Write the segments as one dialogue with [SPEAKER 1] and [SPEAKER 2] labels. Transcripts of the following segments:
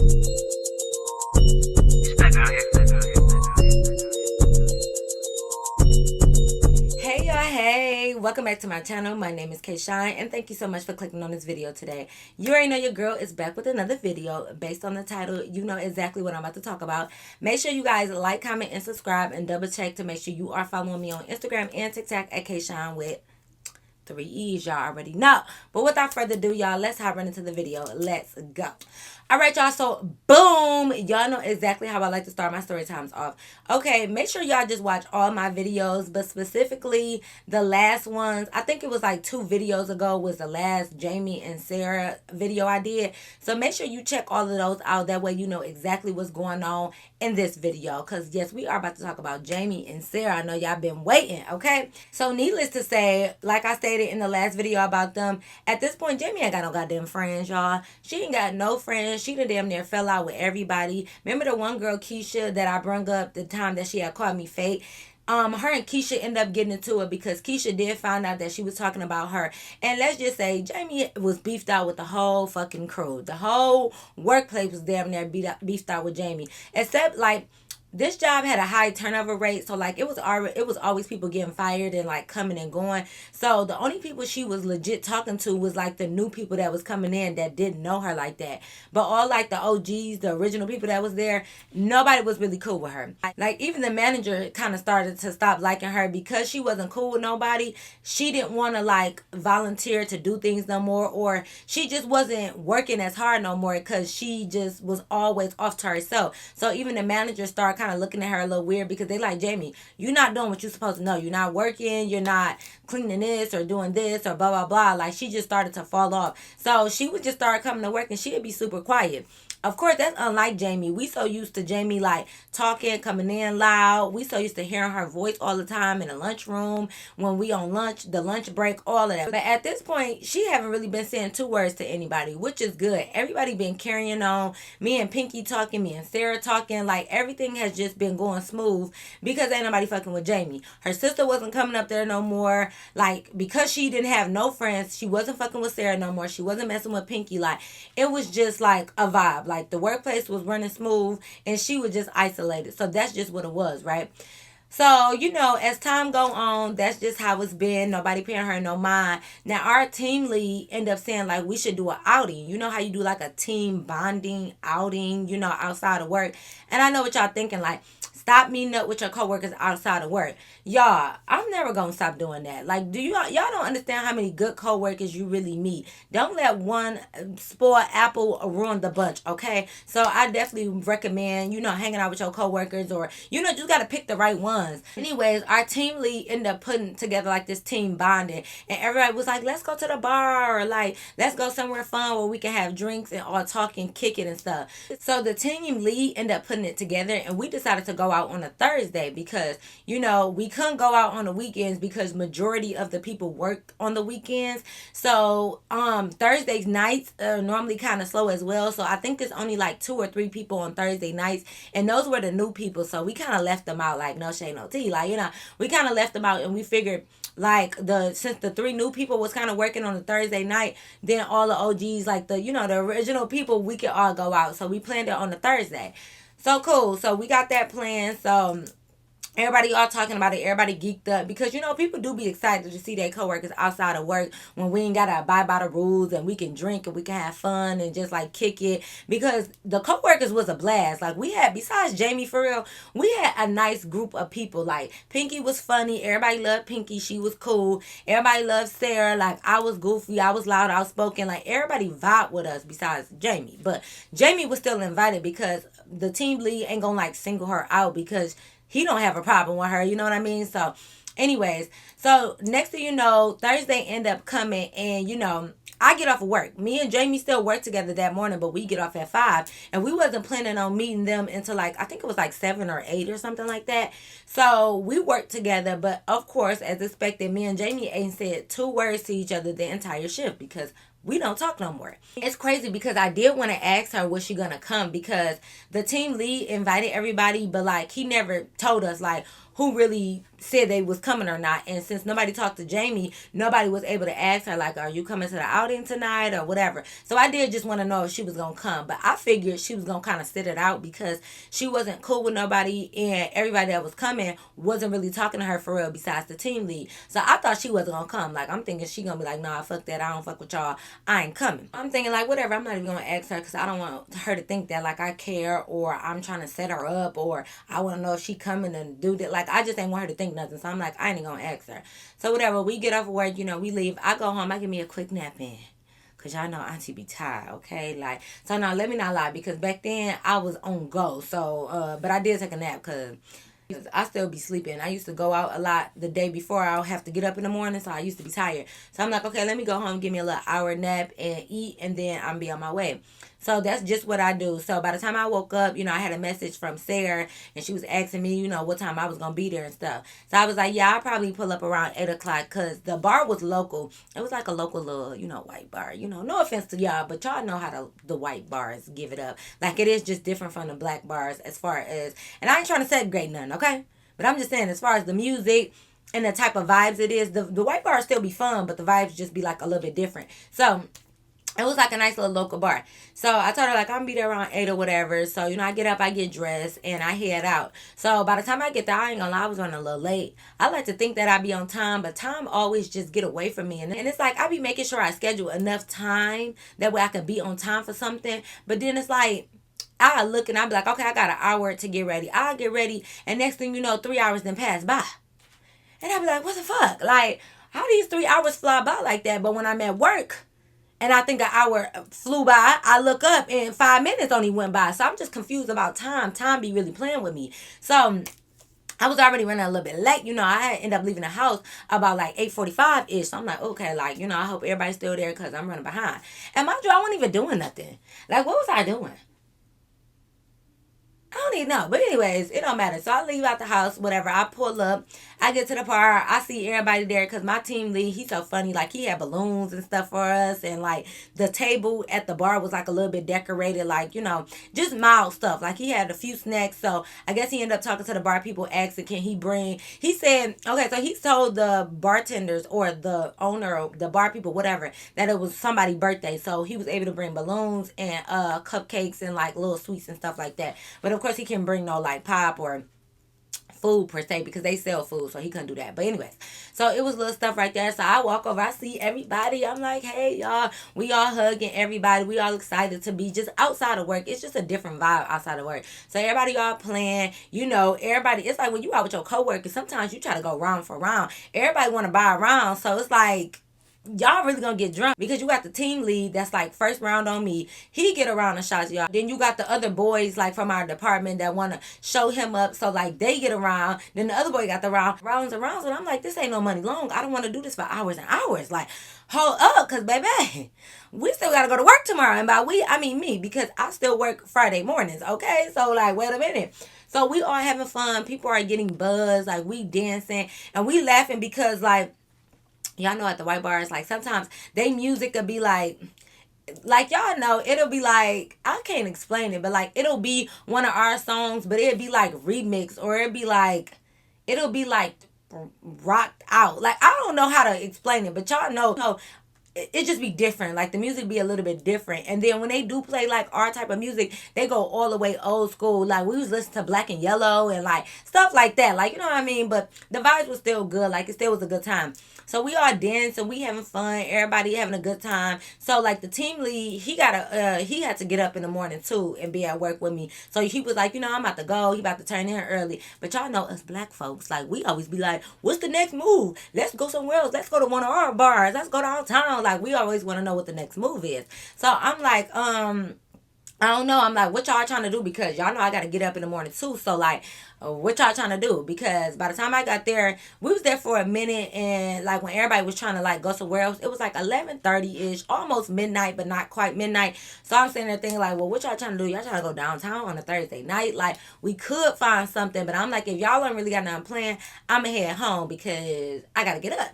[SPEAKER 1] Hey y'all, hey, welcome back to my channel. My name is K-Shine and thank you so much for clicking on this video today. You already know your girl is back with another video. Based on the title, you know exactly what I'm about to talk about. Make sure you guys like, comment, and subscribe, and double check to make sure you are following me on Instagram and TikTok at K-Shine with 3 E's, y'all already know. But without further ado, y'all, let's hop right into the video. Let's go. All right, y'all, so boom, y'all know exactly how I like to start my story times off. Okay, make sure y'all just watch all my videos, but specifically the last ones. I think it was like 2 videos ago was the last Jamie and Sarah video I did. So make sure you check all of those out. That way you know exactly what's going on in this video. Because yes, we are about to talk about Jamie and Sarah. I know y'all been waiting, okay? So needless to say, like I stated in the last video about them, at this point, Jamie ain't got no goddamn friends, y'all. She ain't got no friends. She done damn near fell out with everybody. Remember the one girl, Keisha, that I brung up the time that she had called me fake? Her and Keisha ended up getting into it because Keisha did find out that she was talking about her. And let's just say Jamie was beefed out with the whole fucking crew. The whole workplace was damn near beefed out with Jamie. Except like this job had a high turnover rate, so like it was always people getting fired and like coming and going. So the only people she was legit talking to was like the new people that was coming in that didn't know her like that. But all like the OGs, the original people that was there, nobody was really cool with her. Like even the manager kind of started to stop liking her because she wasn't cool with nobody. She didn't want to like volunteer to do things no more, or she just wasn't working as hard no more because she just was always off to herself. So even the manager started kind of looking at her a little weird because they like, Jamie, you're not doing what you're supposed to know. You're not working. You're not cleaning this or doing this or blah, blah, blah. Like she just started to fall off. So she would just start coming to work and she'd be super quiet. Of course, that's unlike Jamie. We so used to Jamie like talking, coming in loud. We so used to hearing her voice all the time in the lunchroom, when we on lunch, the lunch break, all of that. But at this point, she haven't really been saying 2 words to anybody, which is good. Everybody been carrying on. Me and Pinky talking, me and Sarah talking. Like everything has just been going smooth because ain't nobody fucking with Jamie. Her sister wasn't coming up there no more. Like because she didn't have no friends, she wasn't fucking with Sarah no more. She wasn't messing with Pinky. Like it was just like a vibe. Like the workplace was running smooth and she was just isolated. So that's just what it was, right? So, you know, as time go on, that's just how it's been. Nobody paying her no mind. Now, our team lead end up saying, like, we should do an outing. You know how you do, like, a team bonding outing, you know, outside of work. And I know what y'all thinking, like, stop meeting up with your coworkers outside of work. Y'all, I'm never going to stop doing that. Like, y'all don't understand how many good coworkers you really meet. Don't let one spoiled apple ruin the bunch, okay? So, I definitely recommend, you know, hanging out with your coworkers or, you know, just got to pick the right one. Anyways, our team lead ended up putting together like this team bonding, and everybody was like, let's go to the bar, or like let's go somewhere fun where we can have drinks and all talk and kick it and stuff. So the team lead ended up putting it together, and we decided to go out on a Thursday because, you know, we couldn't go out on the weekends because majority of the people worked on the weekends. So Thursdays nights are normally kind of slow as well. So I think there's only like 2 or 3 people on Thursday nights, and those were the new people. So we kind of left them out, like no shade, no tea. Like, you know, we kind of left them out, and we figured like since the 3 new people was kind of working on the Thursday night, then all the OGs, like the, you know, the original people, we could all go out. So we planned it on the Thursday. So cool. So we got that plan. So everybody all talking about it. Everybody geeked up because, you know, people do be excited to see their coworkers outside of work when we ain't got to abide by the rules and we can drink and we can have fun and just like kick it, because the coworkers was a blast. Like we had, besides Jamie, for real, we had a nice group of people. Like Pinky was funny. Everybody loved Pinky. She was cool. Everybody loved Sarah. Like I was goofy. I was loud, outspoken. Like everybody vibed with us besides Jamie. But Jamie was still invited because the team lead ain't gonna like single her out because he don't have a problem with her, you know what I mean? So anyways, so next thing you know, Thursday end up coming, and you know, I get off of work. Me and Jamie still work together that morning, but we get off at 5, and we wasn't planning on meeting them until like, I think it was like 7 or 8 or something like that. So we worked together, but of course, as expected, me and Jamie ain't said 2 words to each other the entire shift because we don't talk no more. It's crazy because I did want to ask her, was she gonna come, because the team lead invited everybody, but like he never told us like who really said they was coming or not. And since nobody talked to Jamie, nobody was able to ask her like, are you coming to the outing tonight or whatever. So I did just want to know if she was gonna come, but I figured she was gonna kind of sit it out because she wasn't cool with nobody, and everybody that was coming wasn't really talking to her for real besides the team lead. So I thought she wasn't gonna come. Like, I'm thinking she gonna be like, nah, fuck that, I don't fuck with y'all, I ain't coming. I'm thinking like, whatever, I'm not even gonna ask her because I don't want her to think that like I care or I'm trying to set her up or I want to know if she coming and do that. Like, I just ain't want her to think nothing. So I'm like, I ain't gonna ask her. So whatever, we get off of work, we leave. I go home, I give me a quick nap in. Cause y'all know auntie be tired, okay? Like, so now let me not lie, because back then I was on go. So but I did take a nap because I still be sleeping. I used to go out a lot the day before. I would have to get up in the morning, so I used to be tired. So I'm like, okay, let me go home, give me a little hour nap and eat, and then I'm be on my way. So that's just what I do. So by the time I woke up, I had a message from Sarah, and she was asking me, what time I was going to be there and stuff. So I was like, yeah, I'll probably pull up around 8 o'clock because the bar was local. It was like a local little, white bar. No offense to y'all, but y'all know how the white bars give it up. Like, it is just different from the black bars as far as, and I ain't trying to segregate none, okay? But I'm just saying, as far as the music and the type of vibes it is, the white bars still be fun, but the vibes just be like a little bit different. So it was like a nice little local bar. So I told her like I'm gonna be there around 8 or whatever. So I get up, I get dressed, and I head out. So by the time I get there, I ain't gonna lie, I was running a little late. I like to think that I be on time, but time always just get away from me. And it's like I be making sure I schedule enough time that way I can be on time for something. But then it's like I look and I be like, okay, I got an hour to get ready. I'll get ready, and next thing you know, 3 hours then pass by. And I be like, what the fuck? Like, how these 3 hours fly by like that? But when I'm at work, and I think an hour flew by, I look up and 5 minutes only went by. So I'm just confused about time. Time be really playing with me. So I was already running a little bit late. I had ended up leaving the house about like 8:45-ish. So I'm like, okay, like, I hope everybody's still there because I'm running behind. And mind you, I wasn't even doing nothing. Like, what was I doing? I don't even know. But anyways, it don't matter. So I leave out the house, whatever. I pull up. I get to the park. I see everybody there because my team lead, he's so funny. Like, he had balloons and stuff for us. And, like, the table at the bar was, like, a little bit decorated. Like, just mild stuff. Like, he had a few snacks. So I guess he ended up talking to the bar people, asking, can he bring... He said, okay, so he told the bartenders or the owner, or the bar people, whatever, that it was somebody's birthday. So he was able to bring balloons and cupcakes and, like, little sweets and stuff like that. But of course, he can bring no like pop or food per se because they sell food, so he couldn't do that. But anyways, so it was little stuff right there. So I walk over, I see everybody. I'm like, hey y'all, we all hugging everybody. We all excited to be just outside of work. It's just a different vibe outside of work. So everybody all playing, everybody. It's like when you out with your coworkers, sometimes you try to go round for round. Everybody want to buy a round, so it's like y'all really gonna get drunk because you got the team lead that's like first round on me. He get around the shots, y'all. Then you got the other boys like from our department that wanna show him up, so like they get around. Then the other boy got the rounds and rounds, and I'm like, this ain't no money long. I don't want to do this for hours and hours. Like, hold up, cause baby, we still gotta go to work tomorrow. And by we, I mean me, because I still work Friday mornings. Okay, so like, wait a minute. So we are having fun. People are getting buzzed. Like, we dancing and we laughing because like, y'all know at the white bars, like sometimes they music could be like y'all know, it'll be like, I can't explain it, but like it'll be one of our songs, but it'll be like remix, or it'll be like rocked out. Like, I don't know how to explain it, but y'all know it just be different. Like, the music be a little bit different. And then when they do play like our type of music, they go all the way old school. Like, we was listening to Black and Yellow and like stuff like that. Like, you know what I mean? But the vibes was still good. Like, it still was a good time. So we all dancing, we having fun, everybody having a good time. So like the team lead, he had to get up in the morning too and be at work with me. So he was like, I'm about to go. He about to turn in early. But y'all know us black folks, like, we always be like, what's the next move? Let's go somewhere else. Let's go to one of our bars. Let's go downtown. Like, we always want to know what the next move is. So I'm like, I don't know. I'm like, what y'all trying to do? Because y'all know I got to get up in the morning too. So like, what y'all trying to do? Because by the time I got there, we was there for a minute, and like when everybody was trying to like go somewhere else, it was like 11:30-ish, almost midnight, but not quite midnight. So I'm sitting there thinking like, well, what y'all trying to do? Y'all trying to go downtown on a Thursday night? Like, we could find something, but I'm like, if y'all don't really got nothing planned, I'm gonna head home because I gotta get up,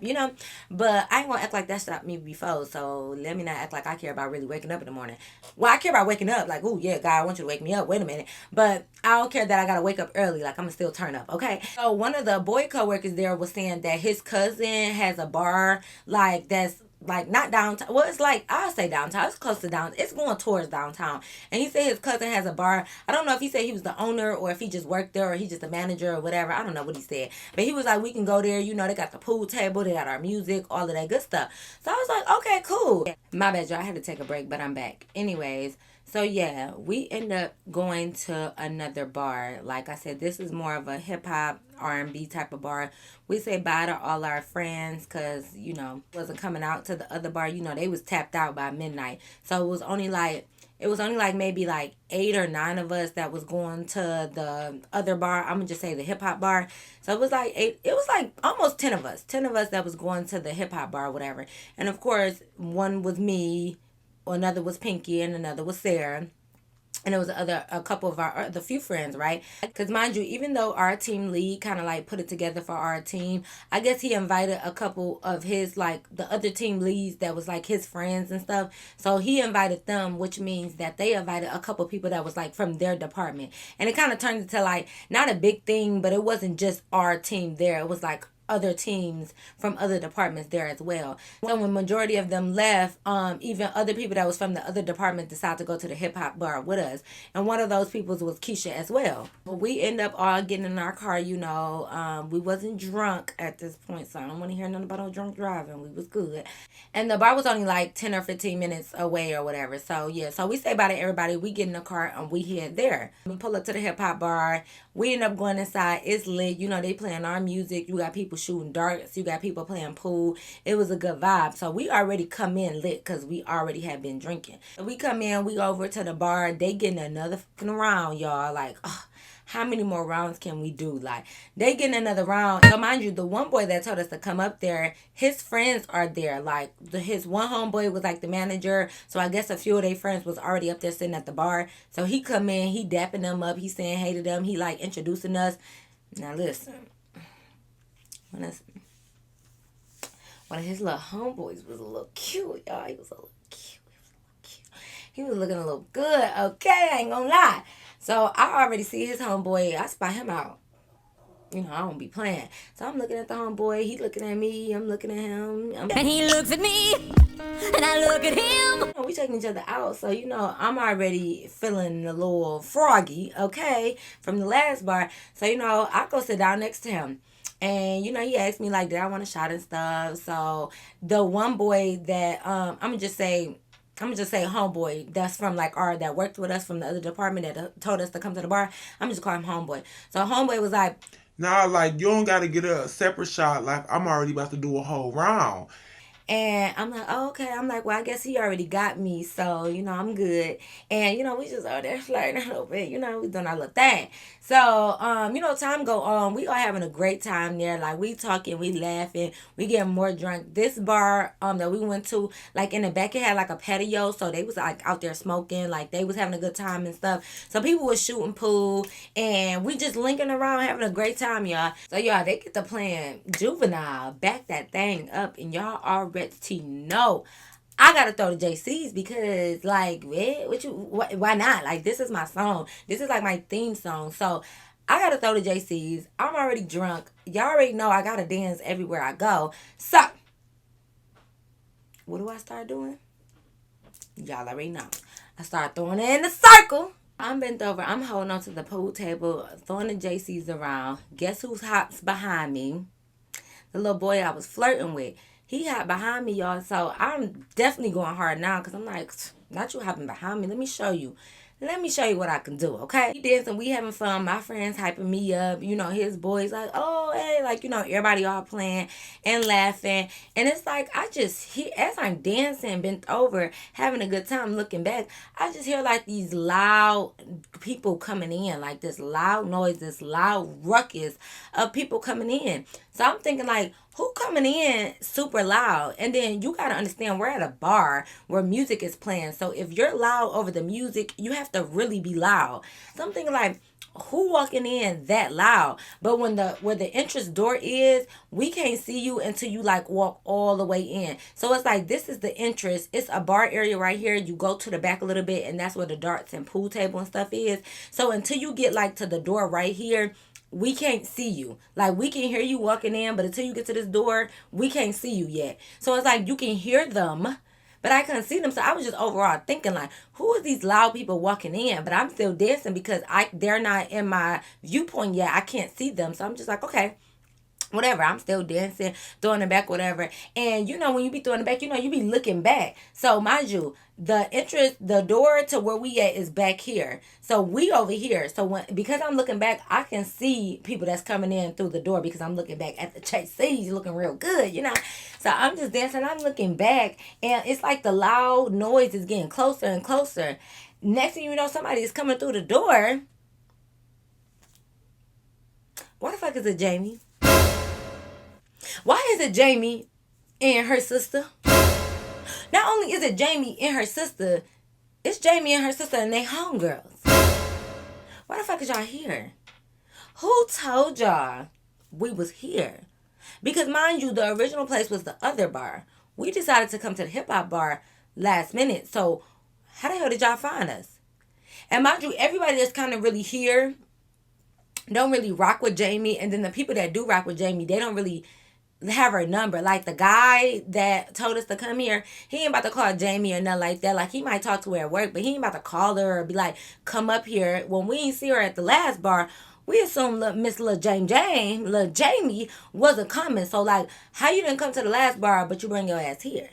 [SPEAKER 1] But I ain't gonna act like that stopped me before. So let me not act like I care about really waking up in the morning. Well, I care about waking up. like, oh yeah, God, I want you to wake me up. Wait a minute. But I don't care that I gotta wake up early. Like, I'm gonna still turn up, okay? So one of the boy coworkers there was saying that his cousin has a bar, like, that's like not downtown. Well, it's like, I'll say downtown. It's close to downtown. It's going towards downtown. And he said his cousin has a bar. I don't know if he said he was the owner or if he just worked there or he just a manager or whatever. I don't know what he said. But he was like, we can go there. You know, they got the pool table. They got our music, all of that good stuff. So I was like, okay, cool. My bad, y'all. I had to take a break, but I'm back. Anyways, so yeah, we end up going to another bar. Like I said, this is more of a hip hop R&B type of bar. We say bye to all our friends because, you know, wasn't coming out to the other bar. You know, they was tapped out by midnight. So it was only like maybe like 8 or 9 of us that was going to the other bar. I'm gonna just say the hip hop bar. So it was like almost 10 of us. 10 of us that was going to the hip hop bar or whatever. And of course, one was me, another was Pinky, and another was Sarah. And it was a couple of the few friends, right? Because mind you, even though our team lead kind of like put it together for our team, I guess he invited a couple of his, like, the other team leads that was like his friends and stuff. So he invited them, which means that they invited a couple people that was like from their department. And it kind of turned into like, not a big thing, but it wasn't just our team there. It was like other teams from other departments there as well. So when majority of them left, even other people that was from the other department decided to go to the hip hop bar with us. And one of those people was Keisha as well. We end up all getting in our car, you know. We wasn't drunk at this point, so I don't want to hear nothing about no drunk driving. We was good. And the bar was only like 10 or 15 minutes away or whatever. So yeah, so we say bye to everybody. We get in the car and we head there. We pull up to the hip hop bar. We end up going inside. It's lit. You know, they playing our music. You got people shooting darts. You got people playing pool. It was a good vibe. So we already come in lit because we already had been drinking. So we come in. We go over to the bar. They getting another fucking round, y'all. Like, how many more rounds can we do? Like, they getting another round. So mind you, the one boy that told us to come up there, his friends are there. Like, his one homeboy was like the manager. So I guess a few of their friends was already up there sitting at the bar. So he come in, he dapping them up. He saying hey to them. He like introducing us. Now listen. One of his little homeboys was a little cute, y'all. He was a little cute. He was looking a little good, okay? I ain't gonna lie. So I already see his homeboy. I spot him out. You know, I don't be playing. So I'm looking at the homeboy. He looking at me. I'm looking at him. And he looks at me. And I look at him. You know, we checking each other out. So, you know, I'm already feeling a little froggy, okay, from the last bar. So, you know, I go sit down next to him. And, you know, he asked me, like, did I want a shot and stuff? So the one boy that, I'm going to just say homeboy that's from like that worked with us from the other department that told us to come to the bar. I'm just call him homeboy. So homeboy was like,
[SPEAKER 2] nah, like, you don't got to get a separate shot. Like, I'm already about to do a whole round.
[SPEAKER 1] and I'm like, oh, okay. I'm like, well, I guess he already got me, so, you know, I'm good. And, you know, we just out there flirting a little bit, you know, we doing our little thing. So, you know, time go on. We are having a great time there. Like, we talking, we laughing, we getting more drunk. This bar that we went to, like, in the back, it had, like, a patio, so they was, like, out there smoking. Like, they was having a good time and stuff. So, people was shooting pool, and we just linking around, having a great time, y'all. So, y'all, they get to playing Juvenile, back that thing up, and y'all already know I gotta throw the JCs because, like, why not? Like, this is my song. This is like my theme song. So I gotta throw the JCs. I'm already drunk. Y'all already know I gotta dance everywhere I go. So what do I start doing? Y'all already know. I start throwing it in a circle. I'm bent over. I'm holding on to the pool table, throwing the JCs around. Guess who's hops behind me? The little boy I was flirting with. He hopped behind me, y'all. So I'm definitely going hard now because I'm like, not you hopping behind me. Let me show you. Let me show you what I can do, okay? We dancing, we having fun. My friends hyping me up. You know, his boys like, oh, hey. Like, you know, everybody all playing and laughing. And it's like, as I'm dancing, bent over, having a good time, looking back, I just hear like these loud people coming in. Like this loud noise, this loud ruckus of people coming in. So I'm thinking like, who coming in super loud? And then you got to understand we're at a bar where music is playing. So if you're loud over the music, you have to really be loud. Something like, who walking in that loud? But when the where the entrance door is, we can't see you until you like walk all the way in. So it's like, this is the entrance. It's a bar area right here. You go to the back a little bit, and that's where the darts and pool table and stuff is. So until you get like to the door right here, we can't see you. Like, we can hear you walking in, but until you get to this door, we can't see you yet. So it's like, you can hear them, but I couldn't see them. So I was just overall thinking like, who are these loud people walking in? But I'm still dancing because they're not in my viewpoint yet. I can't see them. So I'm just like, okay, whatever. I'm still dancing, throwing it back, whatever. And you know, when you be throwing it back, you know, you be looking back. So mind you, the entrance, the door to where we at is back here. So we over here. So because I'm looking back, I can see people that's coming in through the door because I'm looking back at the chase. See, he's looking real good, you know. So I'm just dancing. I'm looking back, and it's like the loud noise is getting closer and closer. Next thing you know, somebody is coming through the door. Why the fuck is it Jamie? Why is it Jamie and her sister? Not only is it Jamie and her sister, it's Jamie and her sister and they homegirls. Why the fuck is y'all here? Who told y'all we was here? Because mind you, the original place was the other bar. We decided to come to the hip hop bar last minute. So how the hell did y'all find us? And mind you, everybody that's kind of really here don't really rock with Jamie. And then the people that do rock with Jamie, they don't really have her number. Like the guy that told us to come here, he ain't about to call Jamie or nothing like that. Like, he might talk to her at work, but he ain't about to call her or be like, come up here. When we ain't see her at the last bar, we assumed Miss Lil Jamie wasn't coming. So like, how you didn't come to the last bar but you bring your ass here?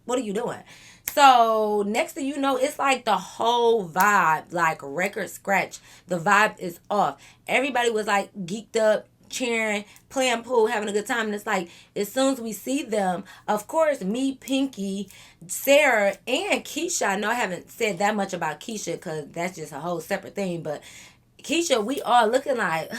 [SPEAKER 1] What are you doing? So next thing you know, it's like the whole vibe, like record scratch. The vibe is off. Everybody was like geeked up, cheering, playing pool, having a good time. And it's like, as soon as we see them, of course, me, Pinky, Sarah, and Keisha. I know I haven't said that much about Keisha because that's just a whole separate thing. But Keisha, we all looking like...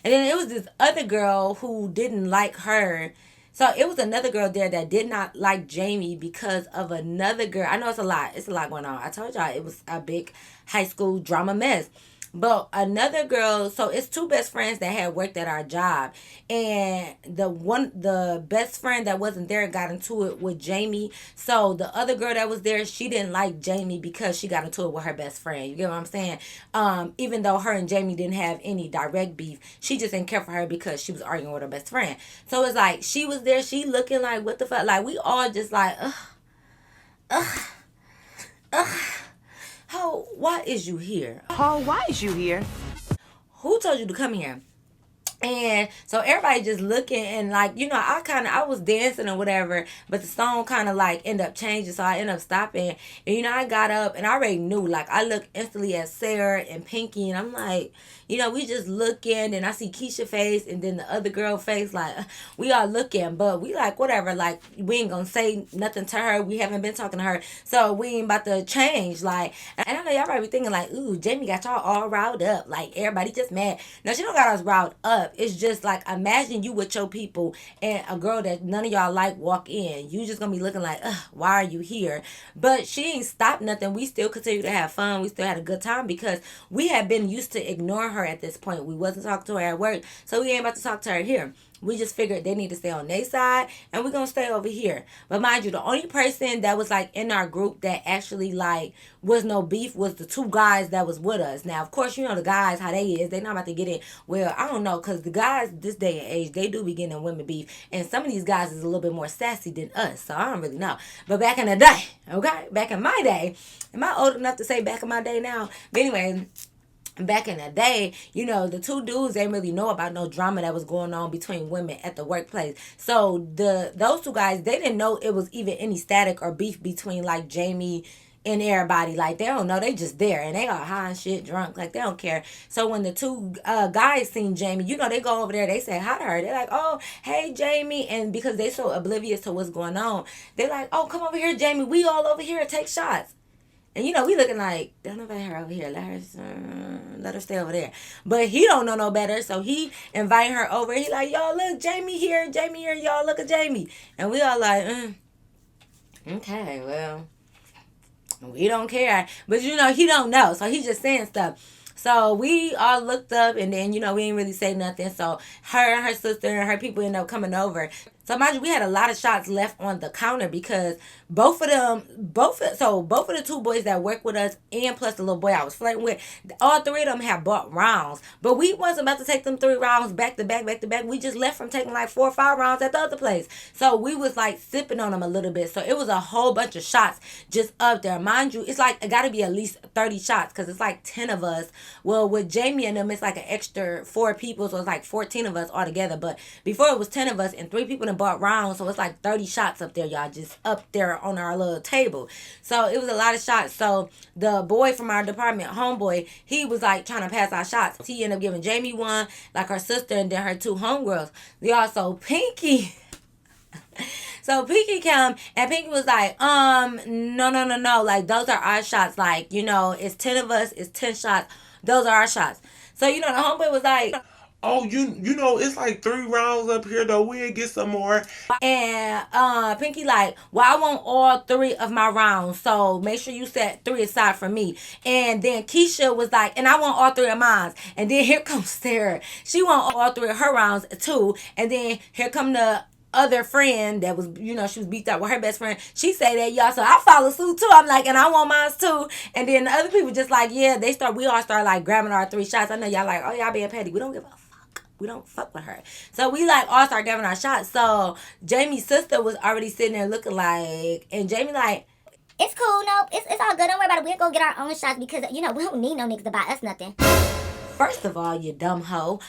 [SPEAKER 1] And then it was this other girl who didn't like her. So it was another girl there that did not like Jamie because of another girl. I know it's a lot. It's a lot going on. I told y'all it was a big high school drama mess. But another girl, so it's two best friends that had worked at our job. And the best friend that wasn't there got into it with Jamie. So the other girl that was there, she didn't like Jamie because she got into it with her best friend. You get what I'm saying? Even though her and Jamie didn't have any direct beef, she just didn't care for her because she was arguing with her best friend. So it's like, she was there, she looking like, what the fuck? Like, we all just like, Ho, why is you here?
[SPEAKER 3] Paul, why is you here?
[SPEAKER 1] Who told you to come here? And so everybody just looking, and like, you know, I was dancing or whatever, but the song kind of like ended up changing. So I ended up stopping. And, you know, I got up and I already knew, like, I looked instantly at Sarah and Pinky, and I'm like, you know, we just looking, and I see Keisha face and then the other girl face, like, we all looking, but we like, whatever, like, we ain't gonna say nothing to her. We haven't been talking to her, so we ain't about to change. Like, and I know y'all probably thinking like, ooh, Jamie got y'all all riled up, like everybody just mad. No, she don't got us riled up. It's just like, imagine you with your people and a girl that none of y'all like walk in. You just gonna be looking like, ugh, why are you here? But she ain't stopped nothing. We still continue to have fun. We still had a good time because we had been used to ignore her at this point. We wasn't talking to her at work, so we ain't about to talk to her here. We just figured they need to stay on their side, and we're gonna stay over here. But mind you, the only person that was like in our group that actually like was no beef was the two guys that was with us. Now, of course, you know the guys how they is. They not about to get it. Well, I don't know, cause the guys this day and age, they do be getting in women beef, and some of these guys is a little bit more sassy than us. So I don't really know. But back in the day, okay, back in my day, am I old enough to say back in my day now? But anyway, back in the day, you know, the two dudes didn't really know about no drama that was going on between women at the workplace. So those two guys, they didn't know it was even any static or beef between like Jamie and everybody. Like, they don't know, they just there and they all high and shit, drunk, like they don't care. So when the two guys seen Jamie, you know, they go over there, they say hi to her, they're like, oh, hey Jamie. And because they so oblivious to what's going on, they're like, oh, come over here Jamie, we all over here, take shots. And we looking like, don't invite her over here. Let her stay over there. But he don't know no better, so he invite her over. He like, y'all look, Jamie here, y'all look at Jamie. And we all like, okay, well, we don't care. But he don't know, so he just saying stuff. So we all looked up, and then we didn't really say nothing. So her and her sister and her people ended up coming over. So mind you, we had a lot of shots left on the counter because both of the two boys that work with us and plus the little boy I was flirting with, all three of them had bought rounds. But we wasn't about to take them 3 rounds back to back, back to back. We just left from taking like 4 or 5 rounds at the other place. So we was like sipping on them a little bit. So it was a whole bunch of shots just up there. Mind you, it's like it got to be at least 30 shots because it's like 10 of us. Well, with Jamie and them, it's like an extra 4 people, so it's like 14 of us all together. But before it was 10 of us and 3 people in bought rounds, so it's like 30 shots up there, y'all, just up there on our little table. So it was a lot of shots. So the boy from our department, homeboy, he was like trying to pass our shots. He ended up giving Jamie one, like her sister, and then her 2 homegirls. They also Pinky. So Pinky came and Pinky was like, no, like those are our shots. Like, it's 10 of us, it's 10 shots. Those are our shots. So, the homeboy was like,
[SPEAKER 2] Oh, it's like 3 rounds up here though. We'll get some more.
[SPEAKER 1] and Pinky like, well, I want all 3 of my rounds, so make sure you set 3 aside for me. And then Keisha was like, and I want all 3 of mine. And then here comes Sarah. She want all 3 of her rounds too. And then here come the other friend that was, she was beat up with her best friend. She say that, y'all. So I follow suit too. I'm like, and I want mine too. And then the other people just like, yeah, we all start like grabbing our 3 shots. I know y'all like, oh, y'all being petty. We don't give a fuck. We don't fuck with her. So we like all start grabbing our shots. So Jamie's sister was already sitting there looking like, and Jamie like,
[SPEAKER 3] it's cool, no, it's all good. Don't worry about it. We'll go get our own shots because, we don't need no niggas to buy us nothing.
[SPEAKER 1] first of all, you dumb hoe,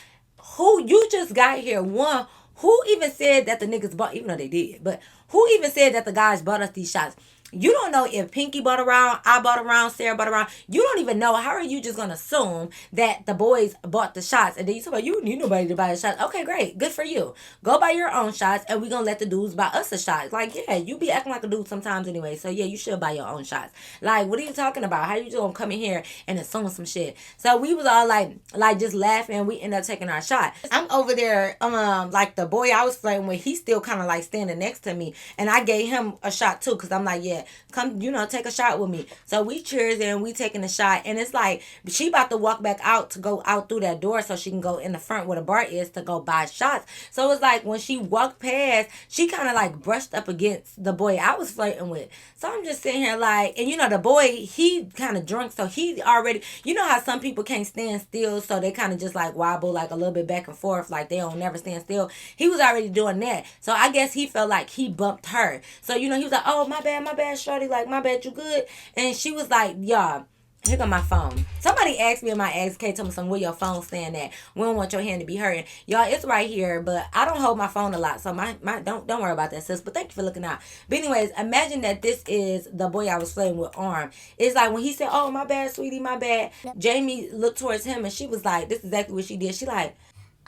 [SPEAKER 1] who you just got here? One, who even said that the niggas bought, even though they did, but who even said that the guys bought us these shots? You don't know if Pinky bought a round, I bought a round, Sarah bought a round. You don't even know. How are you just going to assume that the boys bought the shots? And then you talk about, you need nobody to buy the shots. Okay, great. Good for you. Go buy your own shots, and we're going to let the dudes buy us a shot. Like, yeah, you be acting like a dude sometimes anyway. So, yeah, you should buy your own shots. Like, what are you talking about? How you just going to come in here and assume some shit? So, we was all like just laughing. We ended up taking our shot. I'm over there, like the boy I was flirting with, he's still kind of like standing next to me. And I gave him a shot too, because I'm like, yeah, come, take a shot with me. So we cheers and we taking a shot. And it's like, she about to walk back out to go out through that door so she can go in the front where the bar is to go buy shots. So it's like when she walked past, she kind of like brushed up against the boy I was flirting with. So I'm just sitting here like, and the boy, he kind of drunk. So he already, how some people can't stand still. So they kind of just like wobble like a little bit back and forth. Like they don't never stand still. He was already doing that. So I guess he felt like he bumped her. So, he was like, oh, my bad, shorty. Like, my bad, you good? And she was like, y'all, here go my phone. Somebody asked me in my Ask K, told me where your phone stand at. We don't want your hand to be hurting. Y'all, it's right here, but I don't hold my phone a lot, so my don't worry about that, sis. But thank you for looking out. But anyways, imagine that this is the boy I was flirting with, Arm. It's like when he said, oh, my bad, sweetie, my bad. Jamie looked towards him, and she was like, this is exactly what she did. She like,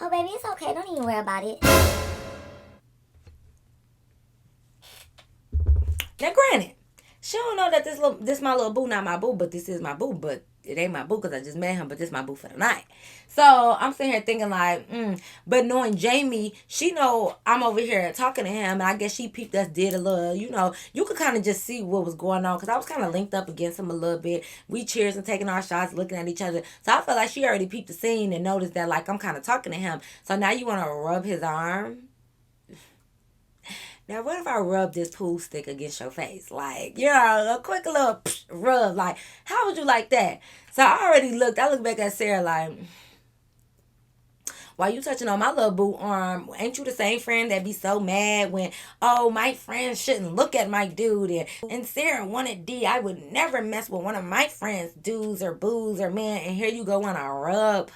[SPEAKER 3] oh, baby, it's okay. Don't even worry about it.
[SPEAKER 1] Now, granted, she don't know that this my little boo, not my boo, but this is my boo. But it ain't my boo because I just met him, but this my boo for the night. So I'm sitting here thinking like, but knowing Jamie, she know I'm over here talking to him, and I guess she peeped us, did a little, you could kind of just see what was going on because I was kind of linked up against him a little bit. We cheers and taking our shots, looking at each other. So I felt like she already peeped the scene and noticed that like I'm kind of talking to him. So now you want to rub his arm? Now, what if I rub this pool stick against your face? Like, a quick little rub. Like, how would you like that? So I looked back at Sarah like, why you touching on my little boo arm? Ain't you the same friend that be so mad when, oh, my friend shouldn't look at my dude? And Sarah wanted D. I would never mess with one of my friends' dudes or boos or men. And here you go want to rub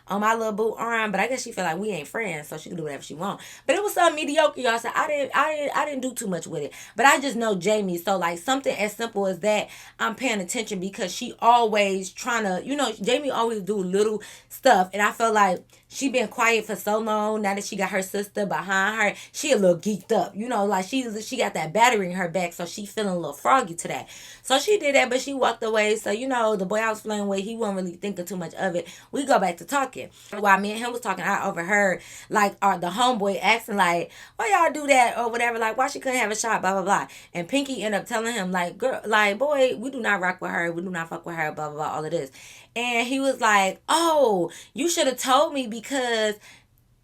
[SPEAKER 1] on my little boo arm, but I guess she feel like we ain't friends, so she can do whatever she want. But it was something mediocre, y'all. So I didn't do too much with it. But I just know Jamie, so like something as simple as that, I'm paying attention because she always trying to, Jamie always do little stuff, and I feel like she been quiet for so long. Now that she got her sister behind her, she a little geeked up. Like she got that battery in her back, so she feeling a little froggy today. So she did that, but she walked away. So the boy I was playing with, he wasn't really thinking too much of it. We go back to talking. While me and him was talking, I overheard like the homeboy asking like, "Why y'all do that?" or whatever. Like, why she couldn't have a shot? Blah blah blah. And Pinky ended up telling him like, "Girl, like boy, we do not rock with her. We do not fuck with her." Blah blah blah. All of this. And he was like, "Oh, you should have told me because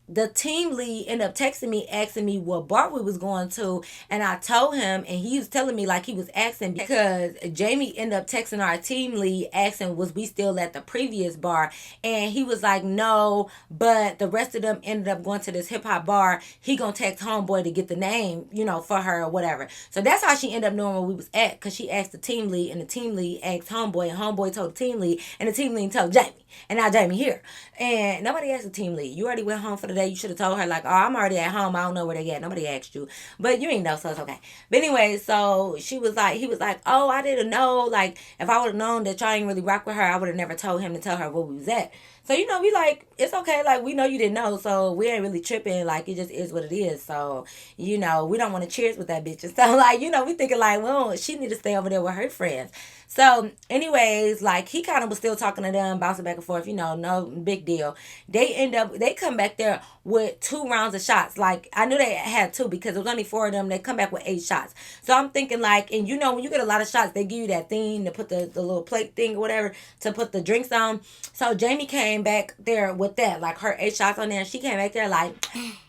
[SPEAKER 1] the team lead ended up texting me, asking me what bar we was going to, and I told him, and he was telling me like he was asking because Jamie ended up texting our team lead, asking was we still at the previous bar, and he was like no, but the rest of them ended up going to this hip hop bar. He gonna text homeboy to get the name, for her or whatever. So that's how she ended up knowing where we was at, because she asked the team lead, and the team lead asked homeboy, and homeboy told the team lead, and the team lead told Jamie, and now Jamie here, and nobody asked the team lead. You already went home for the day. You should have told her like, "Oh, I'm already at home. I don't know where they at." Nobody asked you, but you ain't know, so it's okay. But anyway, so he was like, "Oh, I didn't know. Like, if I would have known that y'all ain't really rock with her, I would have never told him to tell her where we was at." So we like, it's okay. Like, we know you didn't know, so we ain't really tripping. Like, it just is what it is. So we don't want to cheers with that bitch. And so like, we thinking like, well, she need to stay over there with her friends. So, anyways, like he kind of was still talking to them, bouncing back and forth, no big deal. They come back there with 2 rounds of shots. Like, I knew they had 2 because there was only 4 of them. They come back with 8 shots. So I'm thinking like, and when you get a lot of shots, they give you that thing to put the little plate thing or whatever to put the drinks on. So Jamie came back there with that, like her 8 shots on there, and she came back there like,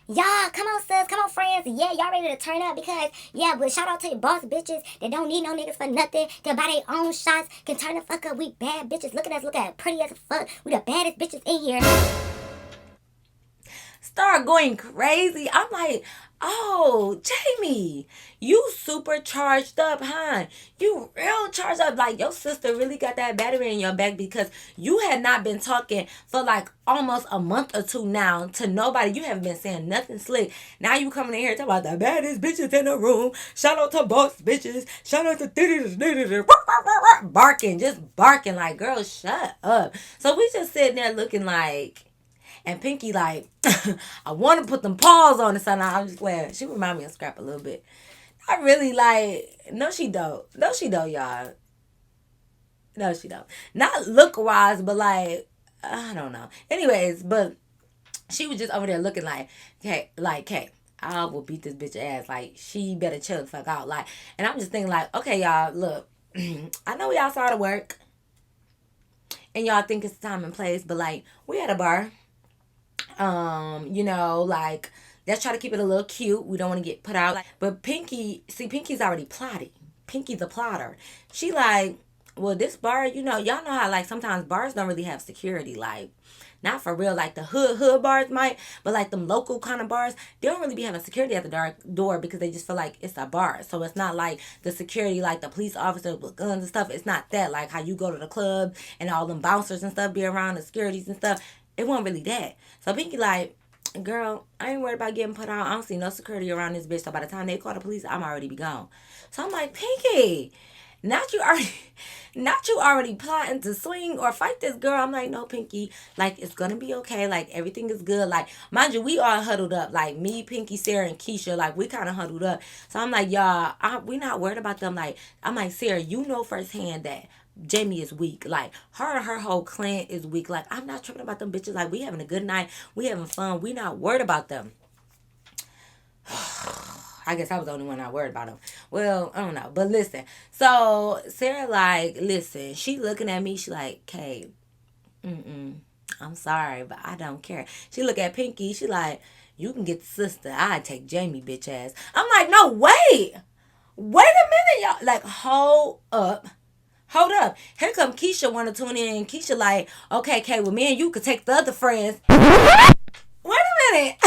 [SPEAKER 3] y'all, come on, sis. Come on, friends. Yeah, y'all ready to turn up because, but shout out to your boss bitches that don't need no niggas for nothing. Can buy their own shots. Can turn the fuck up. We bad bitches. Look at us. Look at pretty as fuck. We the baddest bitches in here.
[SPEAKER 1] start going crazy. I'm like, oh, Jamie, you super charged up, huh? You real charged up. Like, your sister really got that battery in your back because you had not been talking for like almost a month or 2 now to nobody. You haven't been saying nothing slick. Now you coming in here talking about the baddest bitches in the room. Shout out to boss bitches. Shout out to barking, just barking like, girl, shut up. So we just sitting there looking like, and Pinky like, I want to put them paws on the sun. I'm just glad. She remind me of Scrap a little bit. I really like, no she don't. No she don't, y'all. No she don't. Not look-wise, but like, I don't know. Anyways, but she was just over there looking like, okay, I will beat this bitch ass. Like, she better chill the fuck out. Like, and I'm just thinking like, okay, y'all, look, I know y'all saw the work. And y'all think it's time and place, but like, we at a bar. Like, let's try to keep it a little cute. We don't want to get put out. But Pinky's already plotting. Pinky the plotter. She like, well, this bar, y'all know how like sometimes bars don't really have security. Like, not for real, like the hood bars might, but like them local kind of bars, they don't really be having security at the door because they just feel like it's a bar. So it's not like the security, like the police officers with guns and stuff. It's not that, like how you go to the club and all them bouncers and stuff be around, the securities and stuff. It wasn't really that. So Pinky like, girl, I ain't worried about getting put out. I don't see no security around this bitch. So by the time they call the police, I'm already be gone. So I'm like, Pinky, not you already plotting to swing or fight this girl. I'm like, no, Pinky, like, it's gonna be okay. Like, everything is good. Like, mind you, we all huddled up. Like, me, Pinky, Sarah, and Keisha, like, we kind of huddled up. So I'm like, y'all, we not worried about them. Like, I'm like, Sarah, you know firsthand that Jamie is weak. Like, her whole clan is weak. Like, I'm not tripping about them bitches. Like, we having a good night. We having fun. We not worried about them. I guess I was the only one not worried about them. Well, I don't know. But listen. So, Sarah, like, listen. She looking at me. She like, Kay, I'm sorry, but I don't care. She look at Pinky. She like, you can get the sister. I take Jamie, bitch ass. I'm like, no, wait. Wait a minute, y'all. Like, hold up. Here come Keisha want to tune in. Keisha like, okay, Kay, well, me and you could take the other friends. Wait a minute.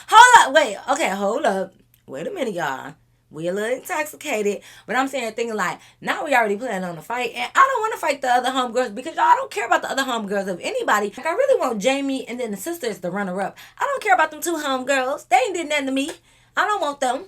[SPEAKER 1] Hold up. Wait. Okay, hold up. Wait a minute, y'all. We a little intoxicated, but I'm saying thinking like, now we already planning on a fight, and I don't want to fight the other homegirls because y'all, I don't care about the other homegirls of anybody. Like, I really want Jamie and then the sister is the runner up. I don't care about them two homegirls. They ain't did nothing to me. I don't want them.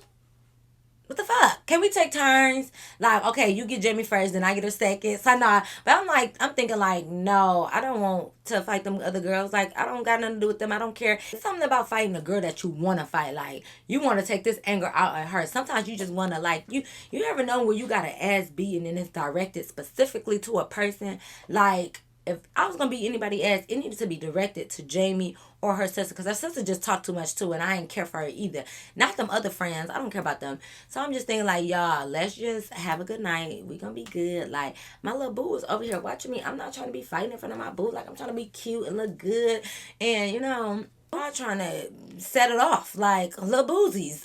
[SPEAKER 1] What the fuck? Can we take turns? Like, okay, you get Jamie first, then I get her second. So nah. But I'm thinking like, no, I don't want to fight them other girls. Like, I don't got nothing to do with them. I don't care. It's something about fighting a girl that you want to fight. Like, you want to take this anger out at her. Sometimes you just want to like, you never know where you got an ass beaten and it's directed specifically to a person. Like, if I was gonna beat anybody ass, it needed to be directed to Jamie or her sister, because her sister just talked too much too, and I ain't care for her either. Not them other friends. I don't care about them. So I'm just thinking like, y'all, let's just have a good night. We gonna be good. Like, my little boo is over here watching me. I'm not trying to be fighting in front of my boo. Like, I'm trying to be cute and look good, and I'm not trying to set it off like little boozies.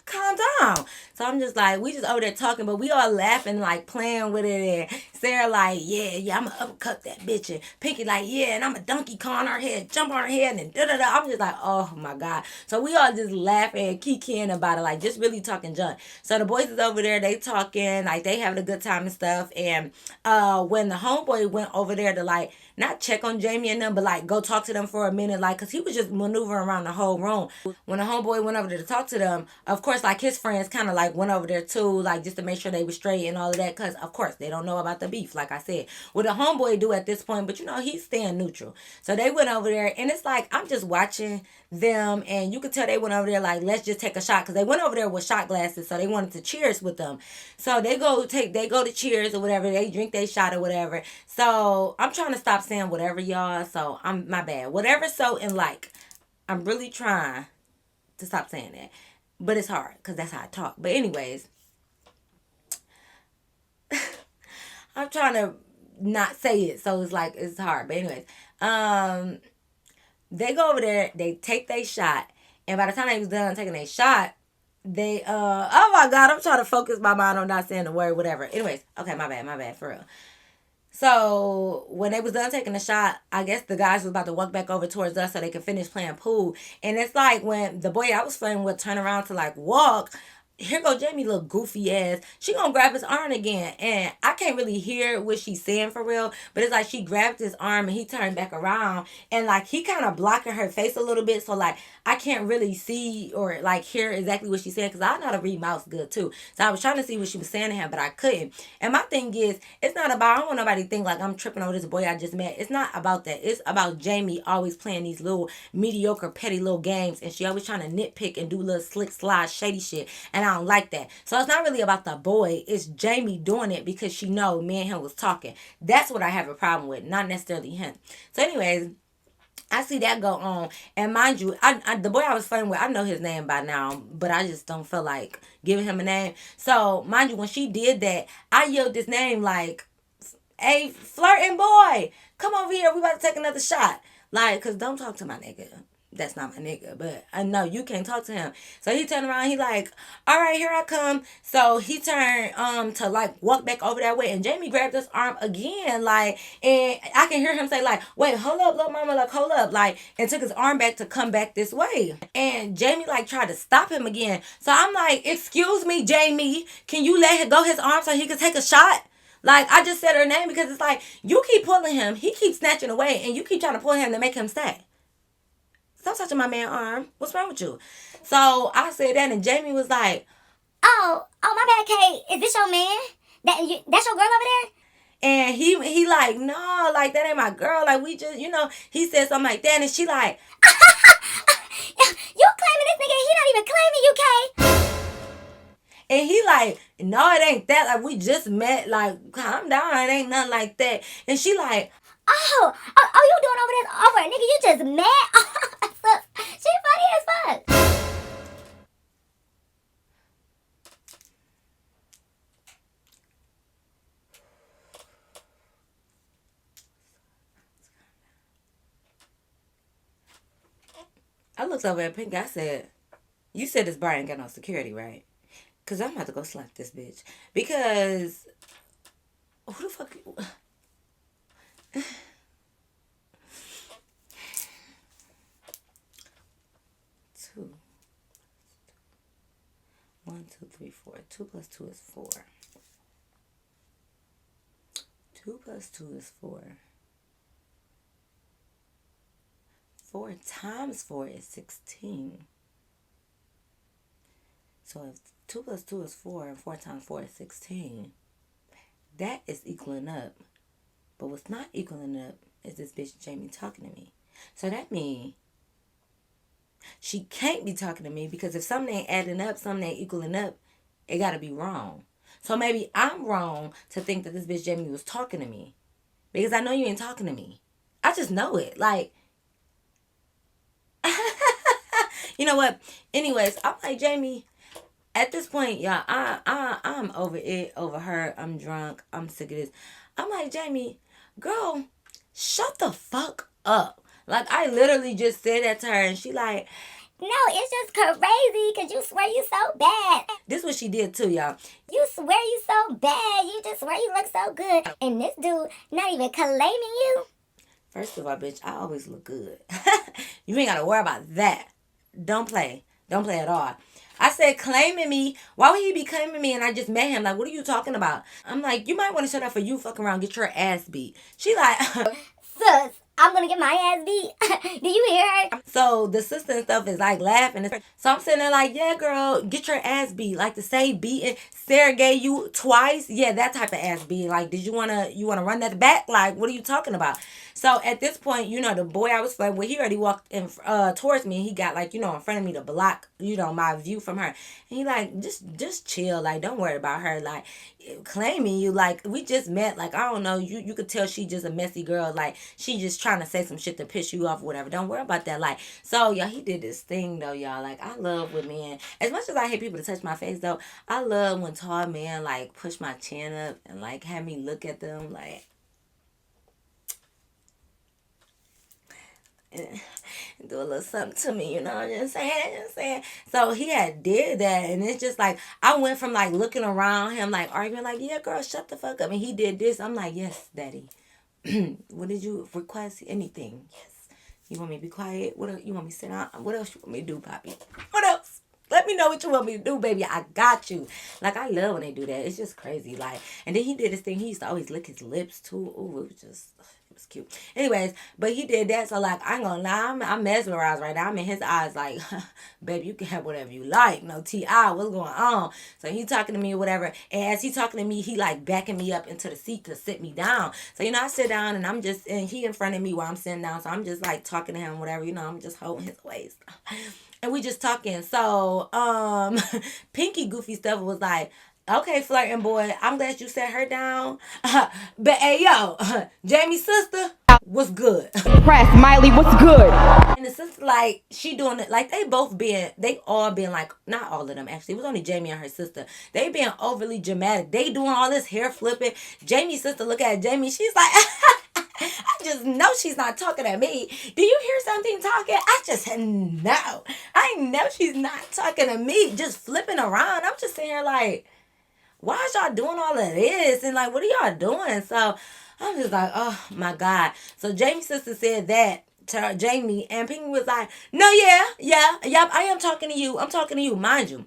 [SPEAKER 1] Calm down. So I'm just like, we just over there talking, but we all laughing, like playing with it. And Sarah like, yeah, I'm gonna uppercut that bitch. And Pinky like, yeah, and I'm a Donkey Kong on her head, jump on her head, and da da da. I'm just like, oh my God. So we all just laughing and kikiing about it, like just really talking junk. So the boys is over there, they talking, like they having a good time and stuff. And when the homeboy went over there to like, not check on Jamie and them, but like go talk to them for a minute, like, cause he was just maneuvering around the whole room. When the homeboy went over there to talk to them, of course, like his friends kind of like went over there too, like just to make sure they were straight and all of that, cause of course they don't know about the beef, like I said. What the homeboy do at this point, but he's staying neutral. So they went over there, and it's like I'm just watching them, and you could tell they went over there like, let's just take a shot, cause they went over there with shot glasses, so they wanted to cheers with them. So they go to cheers or whatever, they drink their shot or whatever. So I'm trying to stop saying whatever, y'all. So I'm my bad. Whatever, so and like, I'm really trying to stop saying that, but it's hard because that's how I talk. But anyways, I'm trying to not say it, so it's like it's hard. But anyways, they go over there, they take their shot, and by the time they was done taking their shot, they oh my God, I'm trying to focus my mind on not saying the word, whatever. Anyways, okay, my bad for real. So when they was done taking the shot, I guess the guys was about to walk back over towards us so they could finish playing pool. And it's like when the boy I was playing with turned around to like walk, here go Jamie, little goofy ass. She gonna grab his arm again, and I can't really hear what she's saying for real. But it's like she grabbed his arm and he turned back around, and like he kind of blocking her face a little bit, so like I can't really see or like hear exactly what she's saying, because I know how to read mouths good too. So I was trying to see what she was saying to him, but I couldn't. And my thing is, it's not about, I don't want nobody to think like I'm tripping over this boy I just met. It's not about that. It's about Jamie always playing these little mediocre, petty little games, and she always trying to nitpick and do little slick, slide, shady shit. And I don't like that. So it's not really about the boy. It's Jamie doing it because she know me and him was talking. That's what I have a problem with, not necessarily him. So anyways, I see that go on, and mind you, the boy I was flirting with, I know his name by now, but I just don't feel like giving him a name. So mind you, when she did that, I yelled this name like, "Hey, flirting boy, come over here. We about to take another shot." Like, cause don't talk to my nigga. That's not my nigga, but I know you can't talk to him. So he turned around, he like, all right, here I come. So he turned to like walk back over that way, and Jamie grabbed his arm again, like, and I can hear him say like, wait, hold up, little mama, like, hold up, like, and took his arm back to come back this way. And Jamie like tried to stop him again. So I'm like, excuse me, Jamie, can you let him go his arm so he can take a shot? Like, I just said her name because it's like, you keep pulling him, he keeps snatching away, and you keep trying to pull him to make him stay. Stop touching my man's arm. What's wrong with you? So I said that, and Jamie was like,
[SPEAKER 3] Oh, my bad, Kate. Is this your man? That's your girl over there?
[SPEAKER 1] and he like, no, like, that ain't my girl. Like, we just, he said something like that, and she like,
[SPEAKER 3] You claiming this nigga, he not even claiming you, Kate.
[SPEAKER 1] and he like, no, it ain't that. Like, we just met. Like, calm down. It ain't nothing like that. And she like,
[SPEAKER 3] You doing over this over, nigga? You just mad? She funny as fuck.
[SPEAKER 1] I looked over at Pink. I said, you said this bar ain't got no security, right? Because I'm about to go slap this bitch. Because who the fuck? 2, 1, 2. 2, 3, 4. 2 plus 2 is 4. 2 plus 2 is 4. 4 times 4 is 16. So if 2 plus 2 is 4 and 4 times 4 is 16, that is equaling up. But what's not equaling up is this bitch Jamie talking to me. So that means she can't be talking to me, because if something ain't adding up, something ain't equaling up, it got to be wrong. So maybe I'm wrong to think that this bitch Jamie was talking to me, because I know you ain't talking to me. I just know it. Like, you know what? Anyways, I'm like, Jamie, at this point, y'all, I'm over it, over her. I'm drunk. I'm sick of this. I'm like, Jamie, girl, shut the fuck up. Like, I literally just said that to her, and she like,
[SPEAKER 3] no, it's just crazy because you swear you so bad.
[SPEAKER 1] This what she did too, y'all.
[SPEAKER 3] You swear you so bad. You just swear you look so good. And this dude not even claiming you.
[SPEAKER 1] First of all, bitch, I always look good. You ain't got to worry about that. Don't play. Don't play at all. I said claiming me. Why would he be claiming me and I just met him? Like, what are you talking about? I'm like, you might want to shut up for you fucking around, get your ass beat. She like,
[SPEAKER 3] sus, I'm gonna get my ass beat. Do you hear her?
[SPEAKER 1] So the sister and stuff is like laughing. So I'm sitting there like, yeah, girl, get your ass beat. Like the same beating Sarah gave you twice. Yeah, that type of ass beat. Like, did you wanna run that back? Like, what are you talking about? So at this point, the boy I was flirting with, he already walked in towards me, and he got like, in front of me to block, my view from her. And he like, just chill. Like, don't worry about her. Like, claiming you. Like, we just met. Like, I don't know. You could tell she just a messy girl. Like, she just trying to say some shit to piss you off or whatever. Don't worry about that. Like, so y'all, he did this thing though, y'all. Like, I love when men, as much as I hate people to touch my face though, I love when tall men like push my chin up and like have me look at them like, do a little something to me, you know what I'm saying? So he had did that, and it's just like, I went from like looking around him, like arguing, like, yeah, girl, shut the fuck up. And he did this. I'm like, yes, daddy. What did you request? Anything? Yes. You want me to be quiet? What else? You want me to sit down? What else you want me to do, Poppy? What else? Let me know what you want me to do, baby. I got you. Like, I love when they do that. It's just crazy. Like, and then he did this thing. He used to always lick his lips, too. Ooh, it was just, it was cute. Anyways, but he did that. So, like, I ain't gonna lie. I'm mesmerized right now. I'm in his eyes like, baby, you can have whatever you like. No T.I., what's going on? So, he talking to me or whatever. And as he talking to me, he, like, backing me up into the seat to sit me down. So, I sit down and and he in front of me while I'm sitting down. So, I'm just, like, talking to him, whatever. I'm just holding his waist. And we just talking. So, Pinky Goofy Stuff was like, okay, flirting boy, I'm glad you set her down. But hey, yo, Jamie's sister, what's good?
[SPEAKER 4] Press Miley, what's good?
[SPEAKER 1] And the sister, like, she doing it, like, they all been like, not all of them actually, it was only Jamie and her sister. They being overly dramatic. They doing all this hair flipping. Jamie's sister look at Jamie, she's like, I just know she's not talking to me. Do you hear something talking? I just know. I know she's not talking to me. Just flipping around. I'm just sitting here like, why is y'all doing all of this? And like, what are y'all doing? So I'm just like, oh my God. So Jamie's sister said that to Jamie, and Pinky was like, no, yeah, I am talking to you. I'm talking to you, mind you.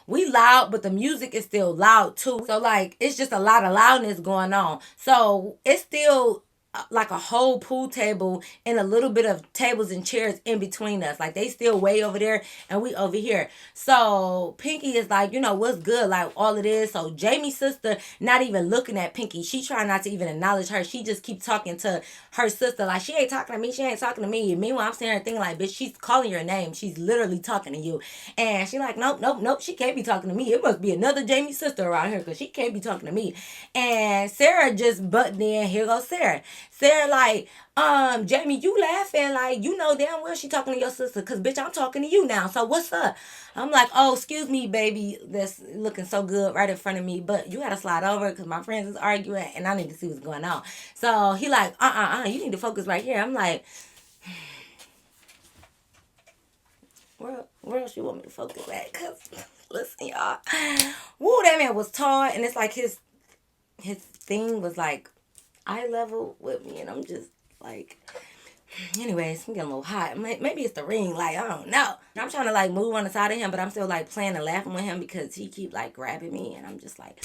[SPEAKER 1] We loud, but the music is still loud too. So like, it's just a lot of loudness going on. So it's still like a whole pool table and a little bit of tables and chairs in between us. Like, they still way over there and we over here. So Pinky is like, what's good? Like, all of this. So Jamie's sister not even looking at Pinky. She trying not to even acknowledge her. She just keep talking to her sister. Like, she ain't talking to me. She ain't talking to me. And meanwhile, I'm sitting here thinking like, bitch, she's calling your name. She's literally talking to you. And she like, nope. She can't be talking to me. It must be another Jamie sister around here because she can't be talking to me. And Sarah just butted in. Here goes Sarah. Sarah like, Jamie, you laughing like, damn well she talking to your sister, because bitch, I'm talking to you now. So what's up? I'm like, oh, excuse me, baby, that's looking so good right in front of me, but you gotta slide over because my friends is arguing and I need to see what's going on. So he like, you need to focus right here. I'm like, where else you want me to focus at? Because listen, y'all, woo, that man was tall, and it's like his thing was like eye level with me, and I'm just like, Anyways, I'm getting a little hot. Maybe it's the ring. Like, I don't know. I'm trying to like move on the side of him, but I'm still like playing and laughing with him because he keep like grabbing me, and I'm just like,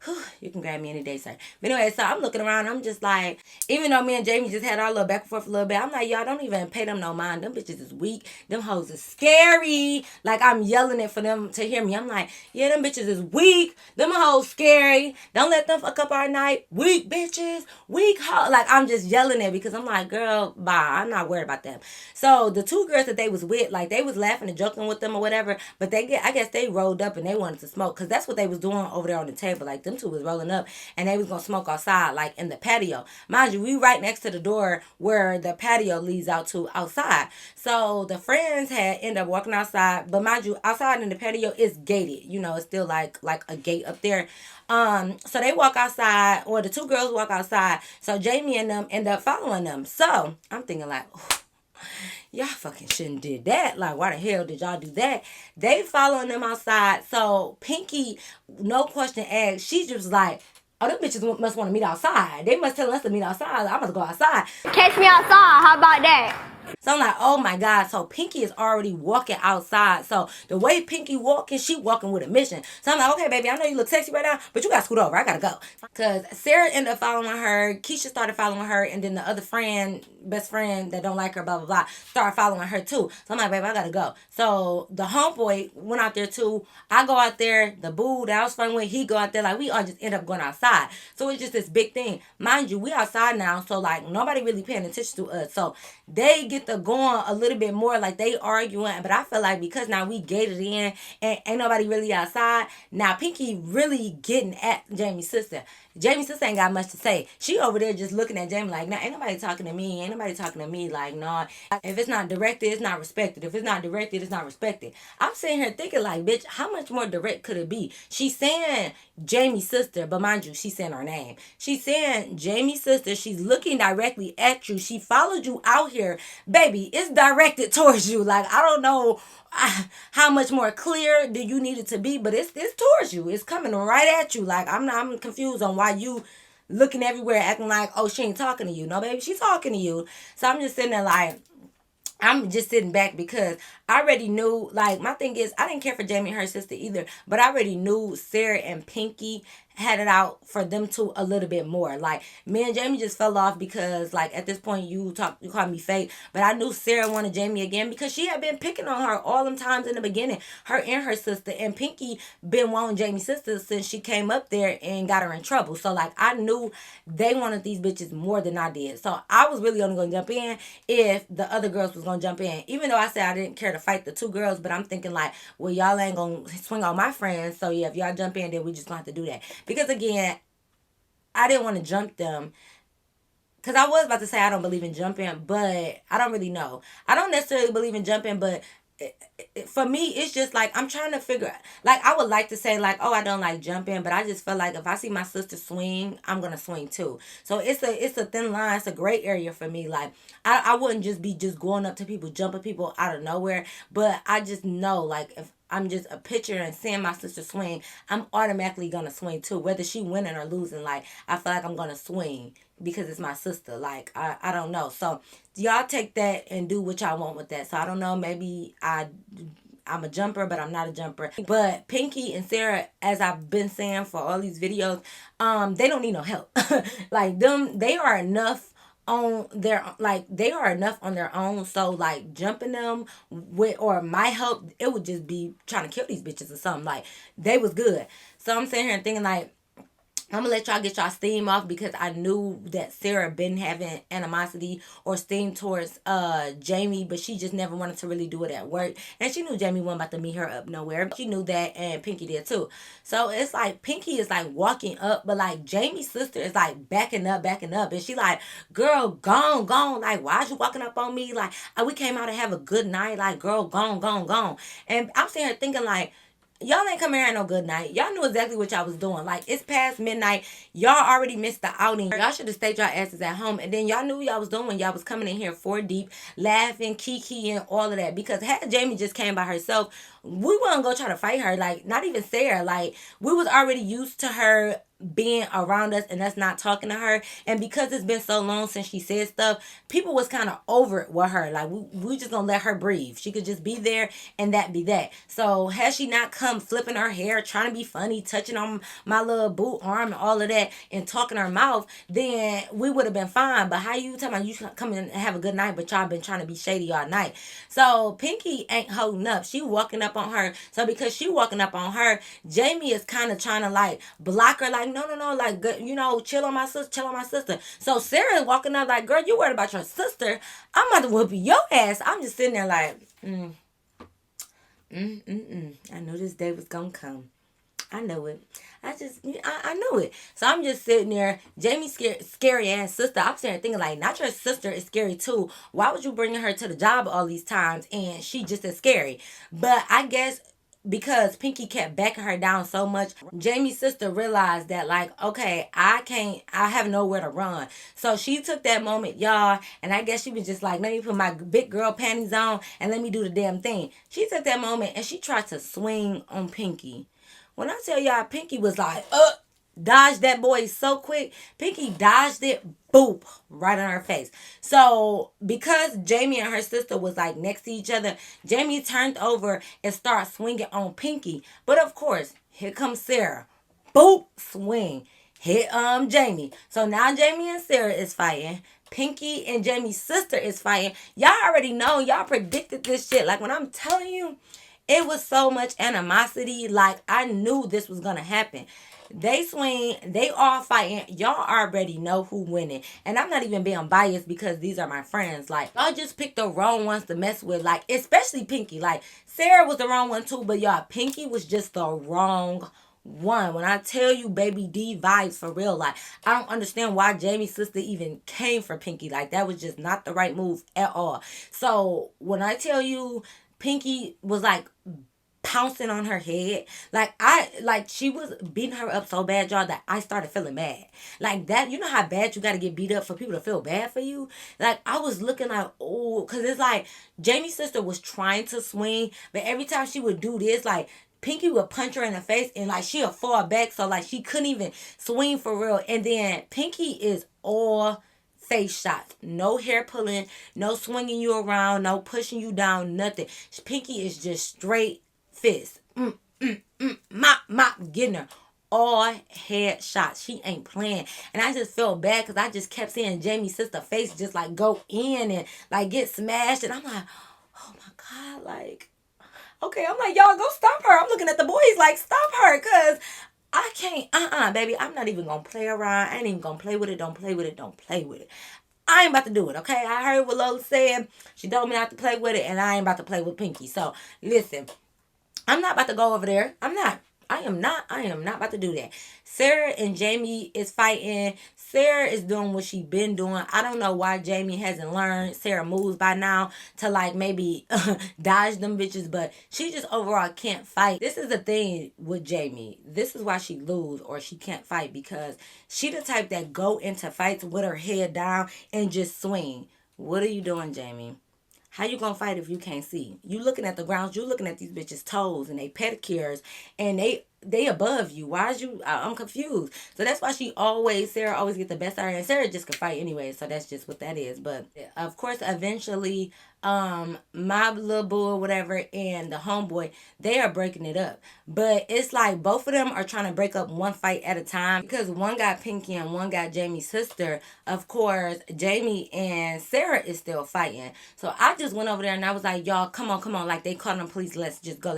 [SPEAKER 1] whew, you can grab me any day, sir. But anyway, so I'm looking around. I'm just like, even though me and Jamie just had our little back and forth a little bit, I'm like, y'all don't even pay them no mind. Them bitches is weak. Them hoes is scary. Like, I'm yelling it for them to hear me. I'm like, yeah, them bitches is weak. Them hoes scary. Don't let them fuck up our night. Weak bitches. Weak hoes. Like, I'm just yelling it because I'm like, girl, bye. I'm not worried about them. So the two girls that they was with, like, they was laughing and joking with them or whatever, but I guess they rolled up and they wanted to smoke because that's what they was doing over there on the table. Like, them two was rolling up and they was gonna smoke outside, like in the patio. Mind you, we right next to the door where the patio leads out to outside. So the friends had ended up walking outside, but mind you, outside in the patio is gated. You know, it's still like a gate up there. So they walk outside, or the two girls walk outside. So Jamie and them end up following them. So I'm thinking like, y'all fucking shouldn't did that. Like, why the hell did y'all do that? They following them outside. So Pinky, no question asked, she just like, oh, them bitches must want to meet outside. They must tell us to meet outside. I'm going to go outside.
[SPEAKER 4] Catch me outside. How about that?
[SPEAKER 1] So I'm like, oh my God. So Pinky is already walking outside. So the way Pinky walking, she walking with a mission. So I'm like, okay, baby, I know you look sexy right now, but you got to scoot over. I got to go. Because Sarah ended up following her. Keisha started following her. And then the other friend, best friend that don't like her, blah, blah, blah, started following her too. So I'm like, baby, I got to go. So the homeboy went out there too. I go out there. The boo that I was fun with, he go out there. Like, we all just end up going outside. So it's just this big thing. Mind you, we outside now. So like, nobody really paying attention to us. So they get to going a little bit more, like they arguing, but I feel like because now we gated in and ain't nobody really outside, now Pinky really getting at Jamie's sister. Jamie's sister ain't got much to say. She over there just looking at Jamie like, nah, ain't nobody talking to me. Ain't nobody talking to me. Like, nah. If it's not directed, it's not respected. If it's not directed, it's not respected. I'm sitting here thinking like, bitch, how much more direct could it be? She's saying Jamie's sister, but mind you, she's saying her name. She's saying Jamie's sister. She's looking directly at you. She followed you out here. Baby, it's directed towards you. Like, I don't know how much more clear do you need it to be, but it's towards you. It's coming right at you. Like, I'm confused on why you looking everywhere acting like, oh, she ain't talking to you. No, baby, she's talking to you. So I'm just sitting there like, I'm just sitting back because I already knew, like, my thing is, I didn't care for Jamie and her sister either, but I already knew Sarah and Pinky had it out for them two a little bit more. Like, me and Jamie just fell off because, like, at this point, you called me fake, but I knew Sarah wanted Jamie again because she had been picking on her all them times in the beginning, her and her sister, and Pinky been wanting Jamie's sister since she came up there and got her in trouble. So, like, I knew they wanted these bitches more than I did. So, I was really only going to jump in if the other girls was going to jump in. Even though I said I didn't care to fight the two girls, but I'm thinking, like, well, y'all ain't going to swing on my friends. So, yeah, if y'all jump in, then we just going to have to do that. Because, again, I didn't want to jump them. Because I was about to say I don't believe in jumping, but I don't really know. I don't necessarily believe in jumping, but for me, it's just like I'm trying to figure. Like, I would like to say like, oh, I don't like jumping, but I just feel like if I see my sister swing, I'm gonna swing too. So it's a thin line. It's a gray area for me. Like, I wouldn't just be just going up to people, jumping people out of nowhere, but I just know, like, if I'm just a picture and seeing my sister swing, I'm automatically gonna swing too, whether she winning or losing. Like, I feel like I'm gonna swing because it's my sister. Like, I don't know. So y'all take that and do what y'all want with that. So I don't know, maybe I'm a jumper, but I'm not a jumper. But Pinky and Sarah, as I've been saying for all these videos, they don't need no help. Like, they are enough on their own. So like, jumping them with or my help, it would just be trying to kill these bitches or something. Like, they was good. So I'm sitting here thinking like, I'm gonna let y'all get y'all steam off because I knew that Sarah been having animosity or steam towards Jamie, but she just never wanted to really do it at work. And she knew Jamie wasn't about to meet her up nowhere. She knew that, and Pinky did too. So it's like Pinky is like walking up, but like Jamie's sister is like backing up. And she like, girl, gone. Like, why'd you walking up on me? Like, we came out to have a good night. Like, girl, gone. And I'm sitting here thinking like, y'all ain't coming here no good night. Y'all knew exactly what y'all was doing. Like, it's past midnight. Y'all already missed the outing. Y'all should have stayed y'all asses at home. And then y'all knew y'all was doing when y'all was coming in here 4 deep, laughing, kiki, and all of that. Because had Jamie just came by herself, we wasn't go try to fight her. Like, not even Sarah. Like, we was already used to her being around us and us not talking to her. And because it's been so long since she said stuff, people was kind of over it with her. Like, we just gonna let her breathe. She could just be there and that be that. So had she not come flipping her hair, trying to be funny, touching on my little boot arm and all of that and talking her mouth, then we would have been fine. But how you talking about you come in and have a good night, but y'all been trying to be shady all night? So Pinky ain't holding up. She walking up on her. So because she walking up on her, Jamie is kind of trying to like block her, like, no, like, you know, chill on my sister, chill on my sister. So Sarah is walking up like, girl, you worried about your sister? I'm about to whoop your ass. I'm just sitting there like, I knew this day was gonna come. I know it. I knew it. So I'm just sitting there. Jamie's scary ass sister. I'm sitting there thinking like, not your sister is scary too. Why would you bring her to the job all these times and she just as scary? But I guess because Pinky kept backing her down so much, Jamie's sister realized that like, okay, I have nowhere to run. So she took that moment, y'all, and I guess she was just like, let me put my big girl panties on and let me do the damn thing. She took that moment and she tried to swing on Pinky. When I tell y'all, Pinky was like, dodged that boy so quick. Pinky dodged it, boop, right on her face. So because Jamie and her sister was like next to each other, Jamie turned over and started swinging on Pinky. But of course, here comes Sarah. Boop, swing. Hit Jamie. So now Jamie and Sarah is fighting. Pinky and Jamie's sister is fighting. Y'all already know. Y'all predicted this shit. Like when I'm telling you, it was so much animosity. Like, I knew this was going to happen. They swing. They all fighting. Y'all already know who winning. And I'm not even being biased because these are my friends. Like, y'all just picked the wrong ones to mess with. Like, especially Pinky. Like, Sarah was the wrong one too. But y'all, Pinky was just the wrong one. When I tell you, baby D vibes for real. Like, I don't understand why Jamie's sister even came for Pinky. Like, that was just not the right move at all. So, when I tell you, Pinky was like pouncing on her head. Like she was beating her up so bad, y'all, that I started feeling bad. Like that, you know how bad you gotta get beat up for people to feel bad for you? Like I was looking like, oh, cause it's like Jamie's sister was trying to swing, but every time she would do this, like Pinky would punch her in the face and like she'll fall back. So like she couldn't even swing for real. And then Pinky is all face shots. No hair pulling, no swinging you around, no pushing you down, nothing. Pinky is just straight fist. Mop, getting her. All head shots. She ain't playing. And I just felt bad because I just kept seeing Jamie's sister face just like go in and like get smashed. And I'm like, oh my God, like, okay. I'm like, y'all go stop her. I'm looking at the boys like, stop her. Because I can't, baby. I'm not even going to play around. I ain't even going to play with it. Don't play with it. Don't play with it. I ain't about to do it, okay? I heard what Lola said. She told me not to play with it, and I ain't about to play with Pinky. So, listen. I'm not about to go over there. I am not about to do that. Sarah and Jamie is fighting. Sarah is doing what she been doing. I don't know why Jamie hasn't learned Sarah moves by now to like maybe dodge them bitches, but she just overall can't fight. This is the thing with Jamie. This is why she lose or she can't fight, because she the type that go into fights with her head down and just swing. What are you doing, Jamie? How you gonna fight if you can't see? You looking at the ground, you looking at these bitches' toes and they pedicures and they above you. Why is you? I'm confused. So that's why Sarah always get the best out of her. And Sarah just can fight anyway, so that's just what that is. But of course, eventually, my little boo or whatever and the homeboy, they are breaking it up. But it's like both of them are trying to break up one fight at a time, because one got Pinky and one got Jamie's sister. Of course, Jamie and Sarah is still fighting. So I just went over there and I was like, y'all, come on. Like, they called them police. Let's just go.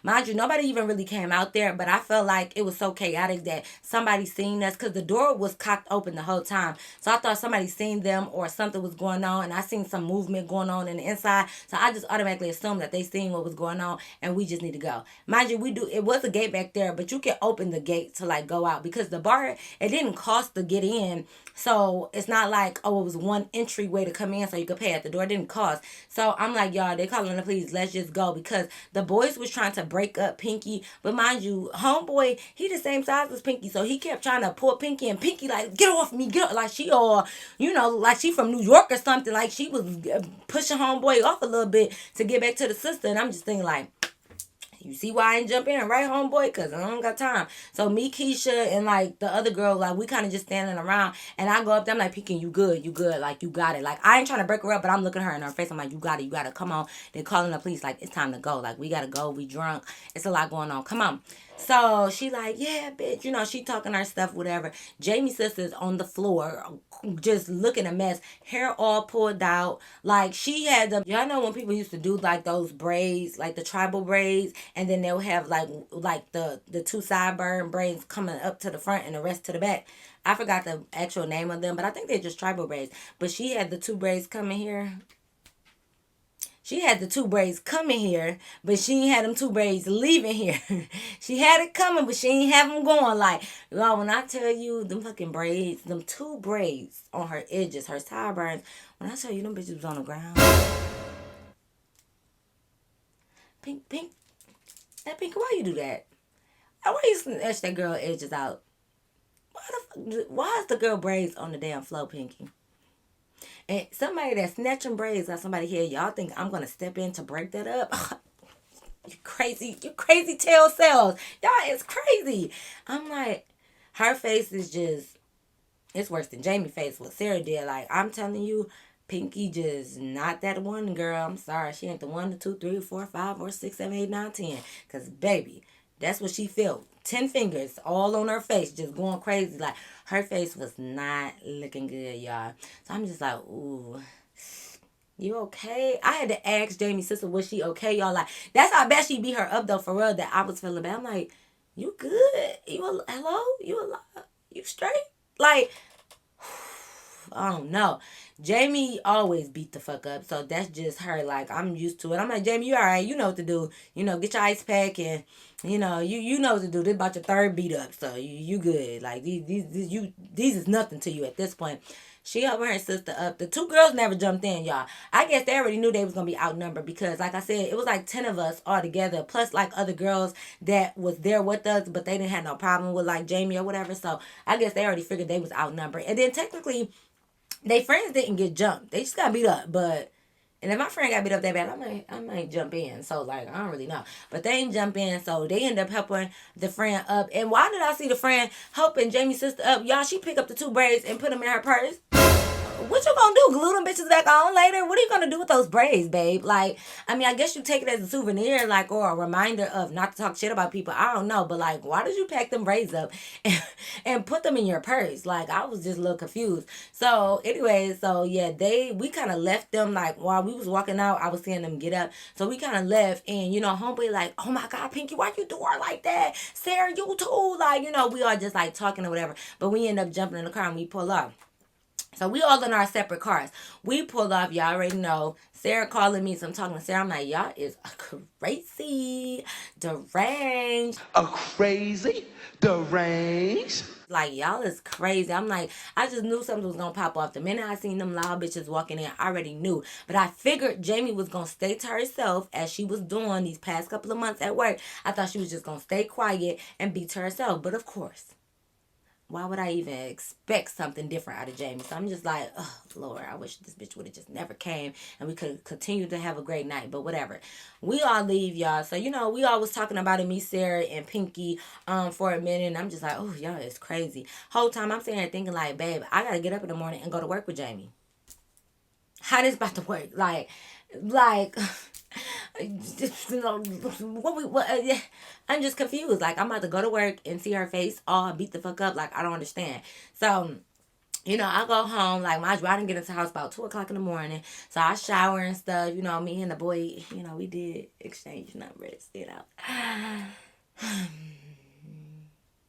[SPEAKER 1] Mind you, nobody even really came out there, but I felt like it was so chaotic that somebody seen us, because the door was cocked open the whole time. So I thought somebody seen them or something was going on, and I seen some movement going on in the inside. So I just automatically assumed that they seen what was going on and we just need to go. Mind you, it was a gate back there, but you can open the gate to like go out, because the bar, it didn't cost to get in. So it's not like, oh, it was one entryway to come in so you could pay at the door. It didn't cost. So I'm like, y'all, they calling the police. Let's just go, because the boys was trying to break up Pinky. But mind you, homeboy, he the same size as Pinky. So he kept trying to pull Pinky, and Pinky like, get off me, get off. Like she like she from New York or something. Like she was pushing homeboy off a little bit to get back to the sister. And I'm just thinking like, You see why I ain't jump in, right, homeboy? Because I don't got time. So me, Keisha, and like the other girl, like we kind of just standing around. And I go up there, I'm like, Pekin, you good, you good. Like, you got it. Like, I ain't trying to break her up, but I'm looking her in her face. I'm like, you got it, you got it. Come on. They're calling the police. Like, it's time to go. Like, we got to go. We drunk. It's a lot going on. Come on. So she like, yeah, bitch. You know, she talking her stuff, whatever. Jamie's sister's on the floor, just looking a mess. Hair all pulled out. Like, she had the, y'all know when people used to do like those braids, like the tribal braids, and then they'll have like the two sideburn braids coming up to the front and the rest to the back. I forgot the actual name of them, but I think they're just tribal braids. But she had the two braids coming here. She had the two braids coming here, but she ain't had them two braids leaving here. She had it coming, but she ain't have them going. Like, y'all, when I tell you them fucking braids, them two braids on her edges, her sideburns, when I tell you them bitches was on the ground. Pink, that Pink, why you do that? Why you snatch that girl edges out? Why is the girl braids on the damn floor, Pinky? And somebody that snatching braids on somebody here, y'all think I'm gonna step in to break that up? You crazy tail cells. Y'all, it's crazy. I'm like, her face is just, it's worse than Jamie's face, what Sarah did. Like, I'm telling you, Pinky just not that one, girl. I'm sorry. She ain't the 1, the 2, 3, 4, 5, or 6, 7, 8, 9, 10. Because, baby, that's what she felt. 10 fingers all on her face, just going crazy. Like, her face was not looking good, y'all. So I'm just like, ooh. You okay? I had to ask Jamie's sister, was she okay, y'all? Like, that's how bad she beat her up, though, for real, that I was feeling bad. I'm like, you good? Hello? You alive? You straight? Like, I don't know. Jamie always beat the fuck up, so that's just her. Like, I'm used to it. I'm like, Jamie, you all right? You know what to do. You know, get your ice pack and, you know, you know what to do. This about your third beat up, so you good. Like, these is nothing to you at this point. She helped her sister up. The two girls never jumped in, y'all. I guess they already knew they was going to be outnumbered because, like I said, it was like 10 of us all together, plus like other girls that was there with us, but they didn't have no problem with like Jamie or whatever. So I guess they already figured they was outnumbered. And then technically, they friends didn't get jumped. They just got beat up. But, and if my friend got beat up that bad, I might jump in. So, like, I don't really know. But they ain't jump in. So, they end up helping the friend up. And why did I see the friend helping Jamie's sister up? Y'all, she picked up the two braids and put them in her purse. What you gonna do? Glue them bitches back on later? What are you gonna do with those braids, babe? Like, I mean, I guess you take it as a souvenir, like, or a reminder of not to talk shit about people. I don't know, but like, why did you pack them braids up and put them in your purse? Like, I was just a little confused. So, anyway, so yeah, we kind of left them, like, while we was walking out, I was seeing them get up. So we kind of left, and you know, homeboy like, oh my God, Pinky, why you do her like that? Sarah, you too, like, you know, we all just like talking or whatever. But we end up jumping in the car and we pull up. So we all in our separate cars. We pulled off. Y'all already know. Sarah calling me. So I'm talking to Sarah. I'm like, y'all is crazy, deranged.
[SPEAKER 5] A crazy, deranged.
[SPEAKER 1] Like, y'all is crazy. I'm like, I just knew something was going to pop off. The minute I seen them loud bitches walking in, I already knew. But I figured Jamie was going to stay to herself as she was doing these past couple of months at work. I thought she was just going to stay quiet and be to herself. But of course, why would I even expect something different out of Jamie? So I'm just like, oh, Lord, I wish this bitch would have just never came and we could continue to have a great night. But whatever. We all leave, y'all. So, you know, we all was talking about it, me, Sarah, and Pinky for a minute. And I'm just like, oh, y'all, it's crazy. Whole time I'm sitting here thinking like, babe, I got to get up in the morning and go to work with Jamie. How this about to work? Like, I'm just confused. Like, I'm about to go to work and see her face all beat the fuck up. Like, I don't understand. So, you know, I go home. Like, I didn't get into the house about 2 o'clock in the morning. So I shower and stuff. You know, me and the boy, you know, we did exchange numbers, you know.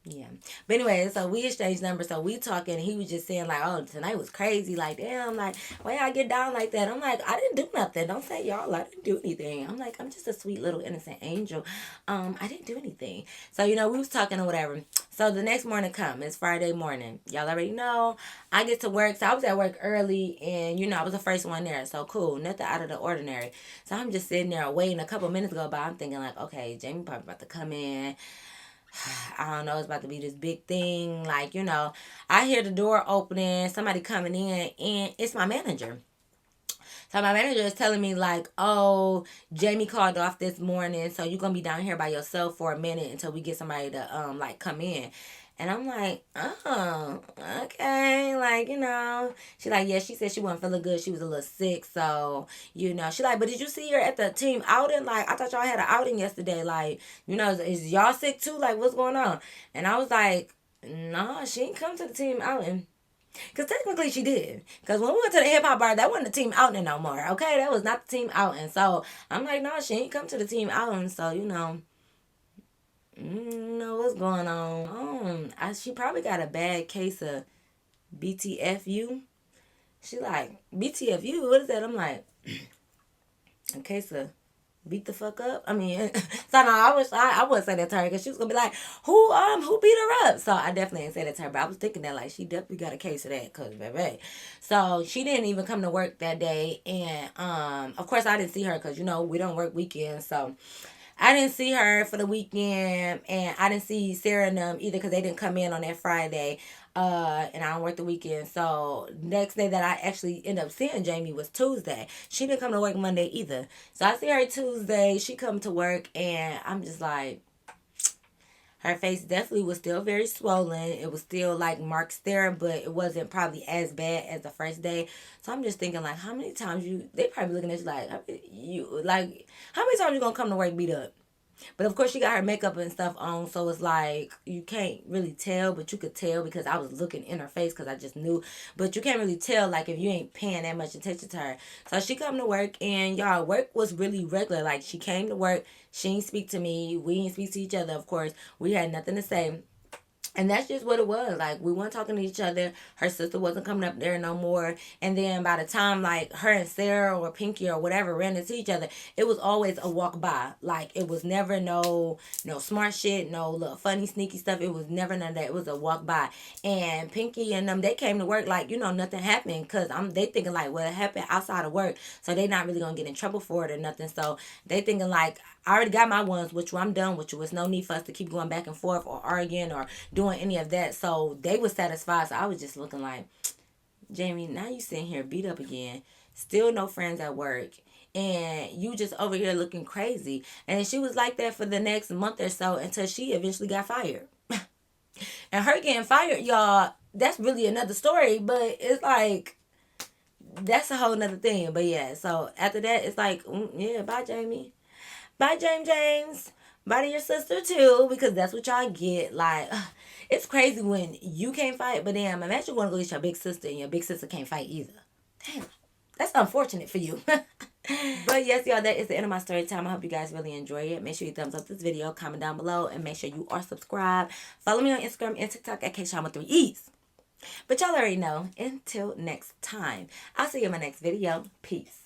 [SPEAKER 1] Yeah. But anyway, so we exchanged numbers. So we talking. And he was just saying like, oh, tonight was crazy. Like, damn, like, why y'all get down like that? I'm like, I didn't do nothing. Don't say y'all. I didn't do anything. I'm like, I'm just a sweet little innocent angel. I didn't do anything. So, you know, we was talking or whatever. So the next morning come. It's Friday morning. Y'all already know. I get to work. So I was at work early and, you know, I was the first one there. So cool. Nothing out of the ordinary. So I'm just sitting there waiting. A couple minutes go by. I'm thinking like, okay, Jamie probably about to come in. I don't know, it's about to be this big thing. Like, you know, I hear the door opening, somebody coming in, and it's my manager. So my manager is telling me like, oh, Jamie called off this morning, so you're gonna be down here by yourself for a minute until we get somebody to like come in. And I'm like, oh, okay. Like, she like, yeah, she said she wasn't feeling good. She was a little sick. So, she like, but did you see her at the team outing? Like, I thought y'all had an outing yesterday. Like, is y'all sick too? Like, what's going on? And I was like, nah, she ain't come to the team outing. Because technically she did. Because when we went to the hip hop bar, that wasn't the team outing no more. Okay? That was not the team outing. So I'm like, no, she ain't come to the team outing. So, know what's going on. She probably got a bad case of BTFU. She like, BTFU? What is that? I'm like, a case of beat the fuck up. I mean, so no, I wouldn't say that to her because she was gonna be like, who beat her up? So I definitely didn't say that to her, but I was thinking that like she definitely got a case of that, cause baby. So she didn't even come to work that day, and of course I didn't see her because we don't work weekends, so. I didn't see her for the weekend, and I didn't see Sarah and them either because they didn't come in on that Friday. And I don't work the weekend. So next day that I actually ended up seeing Jamie was Tuesday. She didn't come to work Monday either. So I see her Tuesday. She come to work, and I'm just like, her face definitely was still very swollen. It was still like marks there, but it wasn't probably as bad as the first day. So I'm just thinking like, how many times they probably looking at you like, how many times you gonna come to work beat up? But of course she got her makeup and stuff on, so it's like you can't really tell, but you could tell because I was looking in her face because I just knew. But you can't really tell like if you ain't paying that much attention to her. So she come to work, and y'all, work was really regular. Like she came to work, she didn't speak to me, we didn't speak to each other. Of course, we had nothing to say. And that's just what it was. Like, we weren't talking to each other. Her sister wasn't coming up there no more. And then by the time, like, her and Sarah or Pinky or whatever ran into each other, it was always a walk by. Like, it was never no smart shit, no little funny, sneaky stuff. It was never none of that. It was a walk by. And Pinky and them, they came to work like, nothing happened. Because they thinking, like, well, it happened outside of work. So they not really going to get in trouble for it or nothing. So they thinking, like, I already got my ones, which I'm done with you. It's no need for us to keep going back and forth or arguing or doing any of that. So they were satisfied. So I was just looking like, Jamie, now you sitting here beat up again. Still no friends at work. And you just over here looking crazy. And she was like that for the next month or so until she eventually got fired. And her getting fired, y'all, that's really another story. But it's like, that's a whole nother thing. But yeah, so after that, it's like, yeah, bye, Jamie. Bye, James. Bye to your sister, too, because that's what y'all get. Like, it's crazy when you can't fight, but damn, imagine going to go get your big sister and your big sister can't fight either. Damn, that's unfortunate for you. But yes, y'all, that is the end of my story time. I hope you guys really enjoy it. Make sure you thumbs up this video, comment down below, and make sure you are subscribed. Follow me on Instagram and TikTok at Kshawn with 3 E's. But y'all already know. Until next time, I'll see you in my next video. Peace.